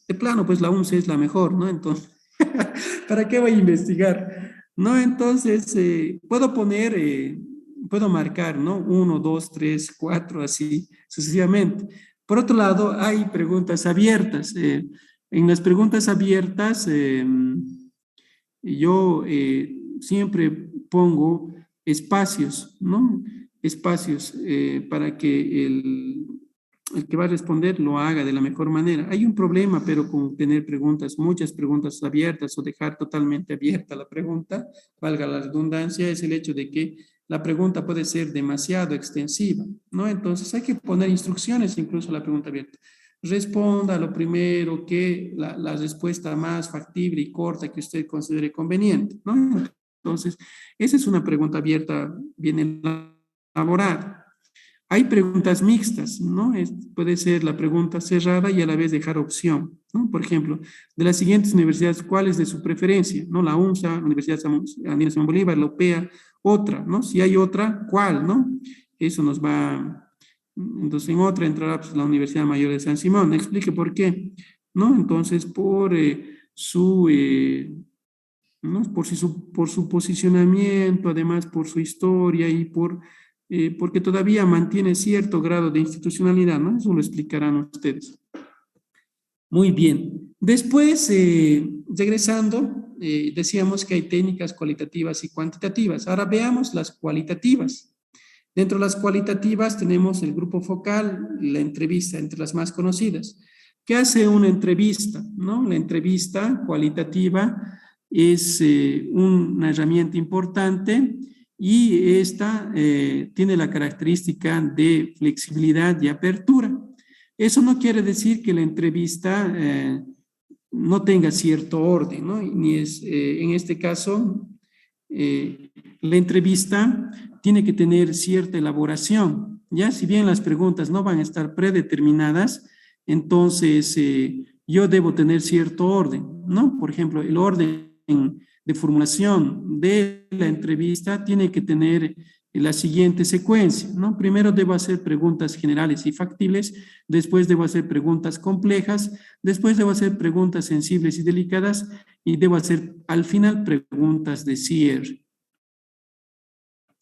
de plano, pues la UMS es la mejor, ¿no? Entonces, ¿para qué voy a investigar? ¿No? Entonces, puedo marcar, ¿no? Uno, dos, tres, cuatro, así sucesivamente. Por otro lado, hay preguntas abiertas. En las preguntas abiertas, yo siempre pongo espacios, ¿no? Espacios para que el que va a responder lo haga de la mejor manera. Hay un problema, pero con tener preguntas, muchas preguntas abiertas o dejar totalmente abierta la pregunta, valga la redundancia, es el hecho de que la pregunta puede ser demasiado extensiva, ¿no? Entonces hay que poner instrucciones incluso a la pregunta abierta. Responda lo primero que la respuesta más factible y corta que usted considere conveniente, ¿no? Entonces, esa es una pregunta abierta, bien elaborada. Hay preguntas mixtas, ¿no? Puede ser la pregunta cerrada y a la vez dejar opción, ¿no? Por ejemplo, de las siguientes universidades, ¿cuál es de su preferencia? ¿No? La UNSA, la Universidad Andina Simón Bolívar, la UPEA, otra, ¿no? Si hay otra, ¿cuál, no? Eso nos va. Entonces, en otra entrará pues, la Universidad Mayor de San Simón. Explique por qué, ¿no? Entonces, ¿no? Por su posicionamiento, además por su historia y porque todavía mantiene cierto grado de institucionalidad, ¿no? Eso lo explicarán ustedes. Muy bien. Después, regresando, decíamos que hay técnicas cualitativas y cuantitativas. Ahora veamos las cualitativas. Dentro de las cualitativas tenemos el grupo focal, la entrevista, entre las más conocidas. ¿Qué hace una entrevista? ¿No? La entrevista cualitativa es una herramienta importante y esta tiene la característica de flexibilidad y apertura. Eso no quiere decir que la entrevista no tenga cierto orden, ¿no? Ni es, en este caso, la entrevista tiene que tener cierta elaboración, ¿ya? Si bien las preguntas no van a estar predeterminadas, entonces yo debo tener cierto orden, ¿no? Por ejemplo, el orden de formulación de la entrevista tiene que tener la siguiente secuencia, ¿no? Primero debo hacer preguntas generales y factibles, después debo hacer preguntas complejas, después debo hacer preguntas sensibles y delicadas y debo hacer al final preguntas de cierre.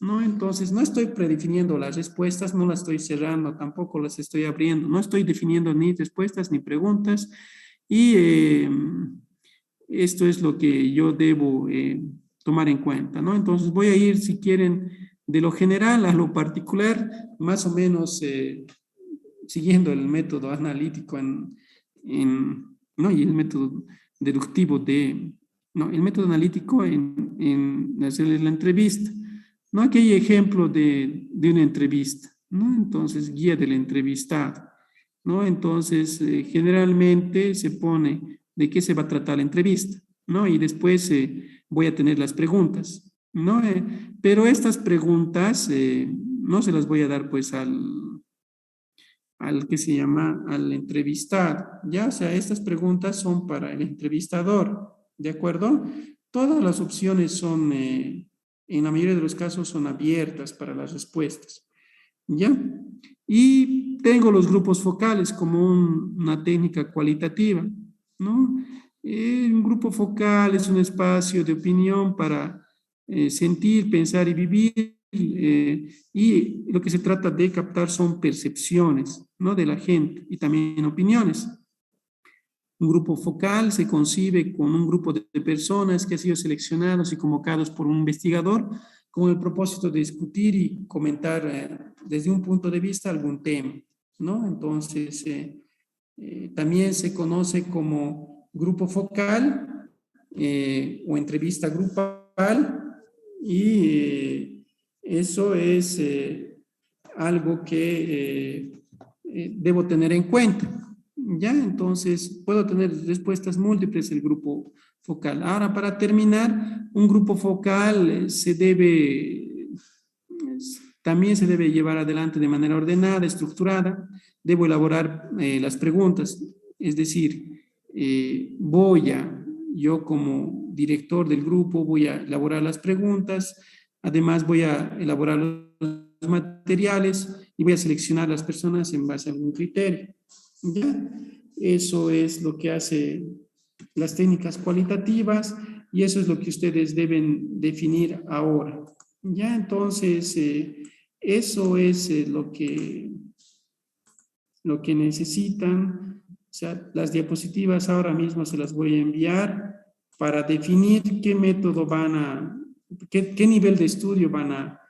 ¿No? Entonces, no estoy predefiniendo las respuestas, no las estoy cerrando, tampoco las estoy abriendo, no estoy definiendo ni respuestas ni preguntas y esto es lo que yo debo tomar en cuenta, ¿no? Entonces, voy a ir, si quieren, de lo general a lo particular, más o menos siguiendo el método analítico ¿no? Y el método deductivo no, el método analítico en hacer la entrevista. ¿No? Aquí hay ejemplo de una entrevista, ¿no? Entonces, guía del entrevistado, ¿no? Entonces, generalmente se pone de qué se va a tratar la entrevista, ¿no? Y después voy a tener las preguntas, ¿no? Pero estas preguntas no se las voy a dar pues al que se llama al entrevistado, ¿ya? O sea, estas preguntas son para el entrevistador, ¿de acuerdo? Todas las opciones son, en la mayoría de los casos, son abiertas para las respuestas, ¿ya? Y tengo los grupos focales como una técnica cualitativa, ¿no? Un grupo focal es un espacio de opinión para sentir, pensar y vivir, y lo que se trata de captar son percepciones, ¿no? De la gente y también opiniones. Un grupo focal se concibe con un grupo de personas que han sido seleccionados y convocados por un investigador con el propósito de discutir y comentar desde un punto de vista algún tema, ¿no? Entonces, también se conoce como grupo focal o entrevista grupal y eso es algo que debo tener en cuenta. Ya, entonces puedo tener respuestas múltiples el grupo focal. Ahora, para terminar, un grupo focal también se debe llevar adelante de manera ordenada, estructurada. Debo elaborar las preguntas, es decir, yo como director del grupo, voy a elaborar las preguntas, además voy a elaborar los materiales y voy a seleccionar las personas en base a algún criterio. ¿Ya? Eso es lo que hace las técnicas cualitativas y eso es lo que ustedes deben definir ahora. Ya, entonces, eso es lo que necesitan. O sea, las diapositivas ahora mismo se las voy a enviar para definir qué método qué nivel de estudio van a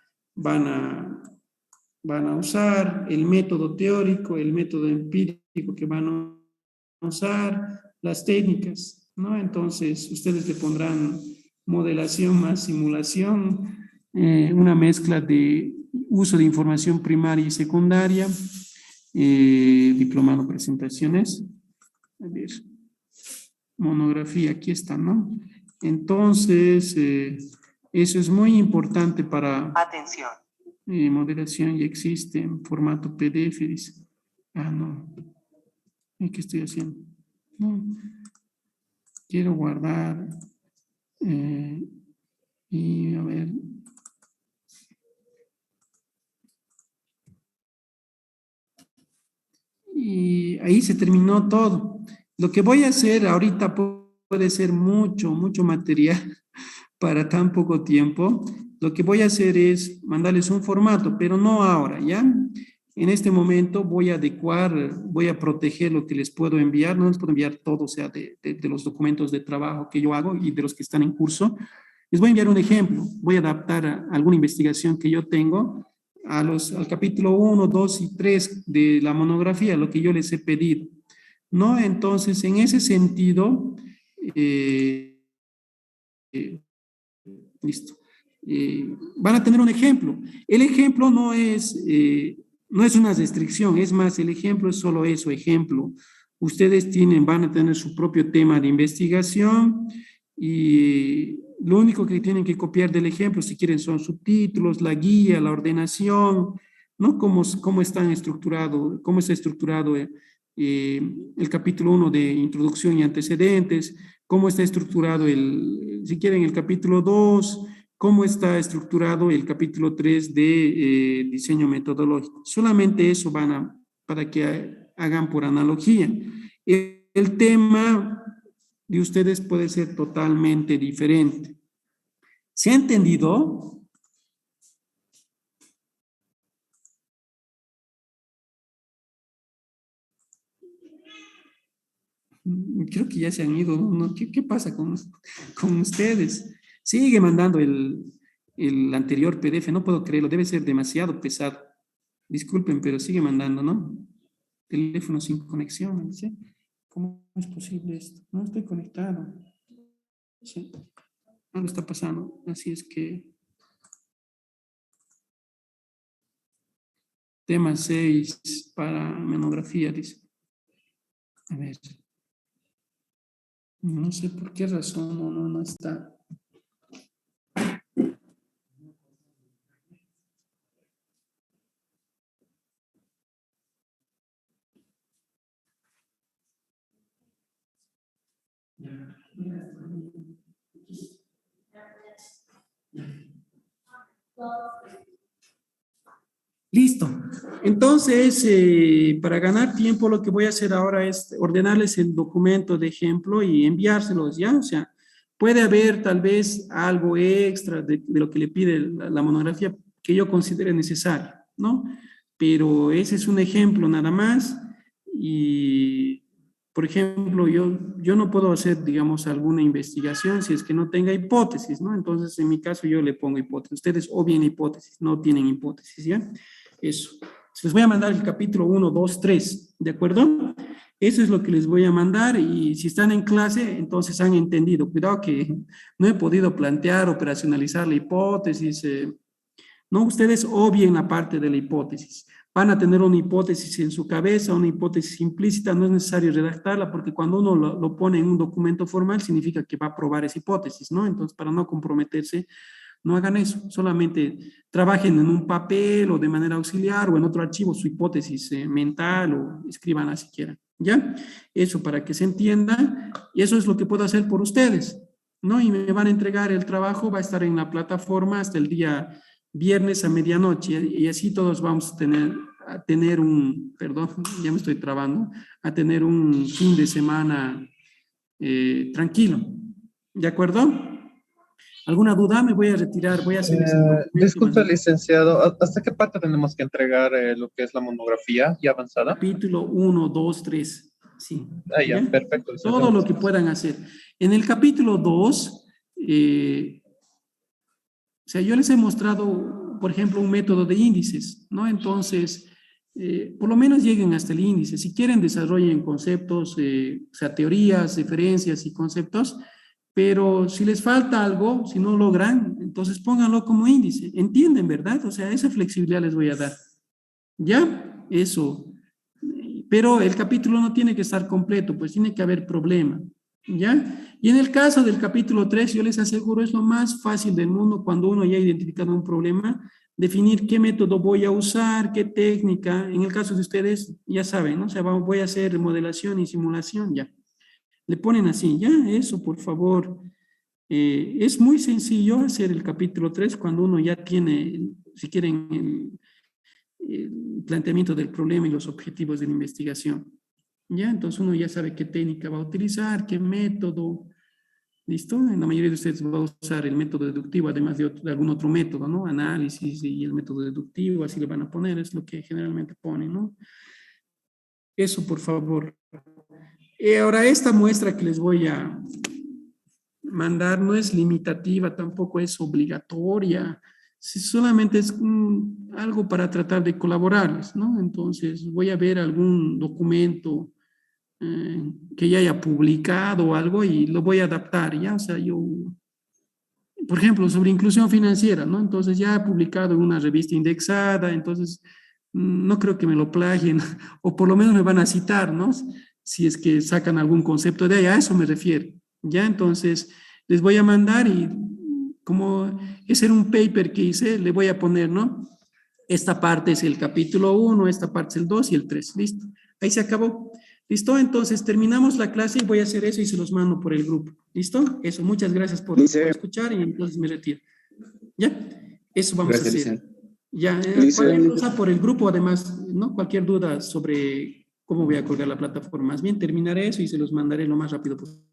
usar, el método teórico, el método empírico que van a usar, las técnicas, ¿no? Entonces, ustedes le pondrán modelación más simulación, una mezcla de uso de información primaria y secundaria, diplomado presentaciones, a ver, monografía, aquí está, ¿no? Entonces, eso es muy importante para... Atención. Moderación ya existe en formato PDF, dice. Ah, no. ¿Qué estoy haciendo? No. Quiero guardar. Y a ver. Y ahí se terminó todo. Lo que voy a hacer ahorita puede ser mucho material para tan poco tiempo. Lo que voy a hacer es mandarles un formato, pero no ahora, ¿ya? En este momento voy a adecuar, voy a proteger lo que les puedo enviar. No les puedo enviar todo, o sea, de los documentos de trabajo que yo hago y de los que están en curso. Les voy a enviar un ejemplo. Voy a adaptar a alguna investigación que yo tengo al capítulo 1, 2 y 3 de la monografía, lo que yo les he pedido, ¿no? Entonces, en ese sentido, listo. Van a tener un ejemplo. El ejemplo no es una restricción, es más, el ejemplo es solo eso, ejemplo. Ustedes van a tener su propio tema de investigación y lo único que tienen que copiar del ejemplo, si quieren, son subtítulos, la guía, la ordenación, ¿no? Cómo está estructurado el capítulo 1 de introducción y antecedentes, cómo está estructurado si quieren, el capítulo 2, cómo está estructurado el capítulo 3 de diseño metodológico. Solamente eso para que hagan por analogía. El tema de ustedes puede ser totalmente diferente. ¿Se ha entendido? Creo que ya se han ido, ¿no? ¿Qué pasa con ustedes? Sigue mandando el anterior PDF, no puedo creerlo, debe ser demasiado pesado. Disculpen, pero sigue mandando, ¿no? Teléfono sin conexión, ¿sí? ¿Cómo es posible esto? No estoy conectado. Sí, algo está pasando, así es que... Tema 6 para monografía, dice. A ver. No sé por qué razón no está. Listo. Entonces, para ganar tiempo, lo que voy a hacer ahora es ordenarles el documento de ejemplo y enviárselos, ¿ya? O sea, puede haber tal vez algo extra de lo que le pide la monografía que yo considere necesario, ¿no? Pero ese es un ejemplo nada más y, por ejemplo, yo no puedo hacer, digamos, alguna investigación si es que no tenga hipótesis, ¿no? Entonces, en mi caso, yo le pongo hipótesis. Ustedes obvian hipótesis, no tienen hipótesis, ¿ya? Eso. Les voy a mandar el capítulo 1, 2, 3, ¿de acuerdo? Eso es lo que les voy a mandar y si están en clase, entonces han entendido. Cuidado que no he podido plantear, operacionalizar la hipótesis. No, ustedes obvien la parte de la hipótesis. Van a tener una hipótesis en su cabeza, una hipótesis implícita, no es necesario redactarla porque cuando uno lo pone en un documento formal significa que va a probar esa hipótesis, ¿no? Entonces, para no comprometerse, no hagan eso, solamente trabajen en un papel o de manera auxiliar o en otro archivo su hipótesis mental o escríbanla si quieren. ¿ya? Eso para que se entienda, y eso es lo que puedo hacer por ustedes, ¿no? Y me van a entregar el trabajo, va a estar en la plataforma hasta el día viernes a medianoche, y así todos vamos a tener un, perdón, ya me estoy trabando, a tener un fin de semana tranquilo, ¿de acuerdo? ¿Alguna duda? Me voy a retirar, voy a hacer ese documento más Disculpe, bien. licenciado, ¿hasta qué parte tenemos que entregar lo que es la monografía ya avanzada? Capítulo 1, 2, 3, sí, Ah, ya, ¿ya? perfecto, licenciado. Todo lo que puedan hacer. En el capítulo 2, o sea, yo les he mostrado, por ejemplo, un método de índices, ¿no? Entonces, por lo menos lleguen hasta el índice. Si quieren, desarrollen conceptos, o sea, teorías, referencias y conceptos, pero si les falta algo, si no logran, entonces pónganlo como índice. ¿Entienden, verdad? O sea, esa flexibilidad les voy a dar. ¿Ya? Eso. Pero el capítulo no tiene que estar completo, pues tiene que haber problema. ¿Ya? Y en el caso del capítulo 3, yo les aseguro, es lo más fácil del mundo cuando uno ya ha identificado un problema, definir qué método voy a usar, qué técnica. En el caso de ustedes, ya saben, ¿no? O sea, voy a hacer modelación y simulación, ya. Le ponen así, ya, eso, por favor. Es muy sencillo hacer el capítulo 3 cuando uno ya tiene, si quieren, el planteamiento del problema y los objetivos de la investigación. ¿Ya? Entonces uno ya sabe qué técnica va a utilizar, qué método. ¿Listo? En la mayoría de ustedes va a usar el método deductivo, además de algún otro método, ¿no? Análisis y el método deductivo, así le van a poner, es lo que generalmente ponen, ¿no? Eso, por favor. Ahora, esta muestra que les voy a mandar no es limitativa, tampoco es obligatoria, solamente es algo para tratar de colaborarles, ¿no? Entonces, voy a ver algún documento que ya haya publicado o algo y lo voy a adaptar, ¿ya? O sea, yo, por ejemplo, sobre inclusión financiera, ¿no? Entonces, ya he publicado en una revista indexada, entonces, no creo que me lo plagien, o por lo menos me van a citar, ¿no? Si es que sacan algún concepto de ahí, a eso me refiero, ¿ya? Entonces, les voy a mandar y como ese era un paper que hice, le voy a poner, ¿no? Esta parte es el capítulo 1, esta parte es el 2 y el 3, listo. Ahí se acabó. ¿Listo? Entonces terminamos la clase y voy a hacer eso y se los mando por el grupo. ¿Listo? Eso, muchas gracias por escuchar y entonces me retiro. ¿Ya? Eso vamos a Gracias, hacer. licenciado. Ya, cualquier cosa por el grupo, además, ¿no? Cualquier duda sobre cómo voy a colgar la plataforma. Más bien terminaré eso y se los mandaré lo más rápido posible.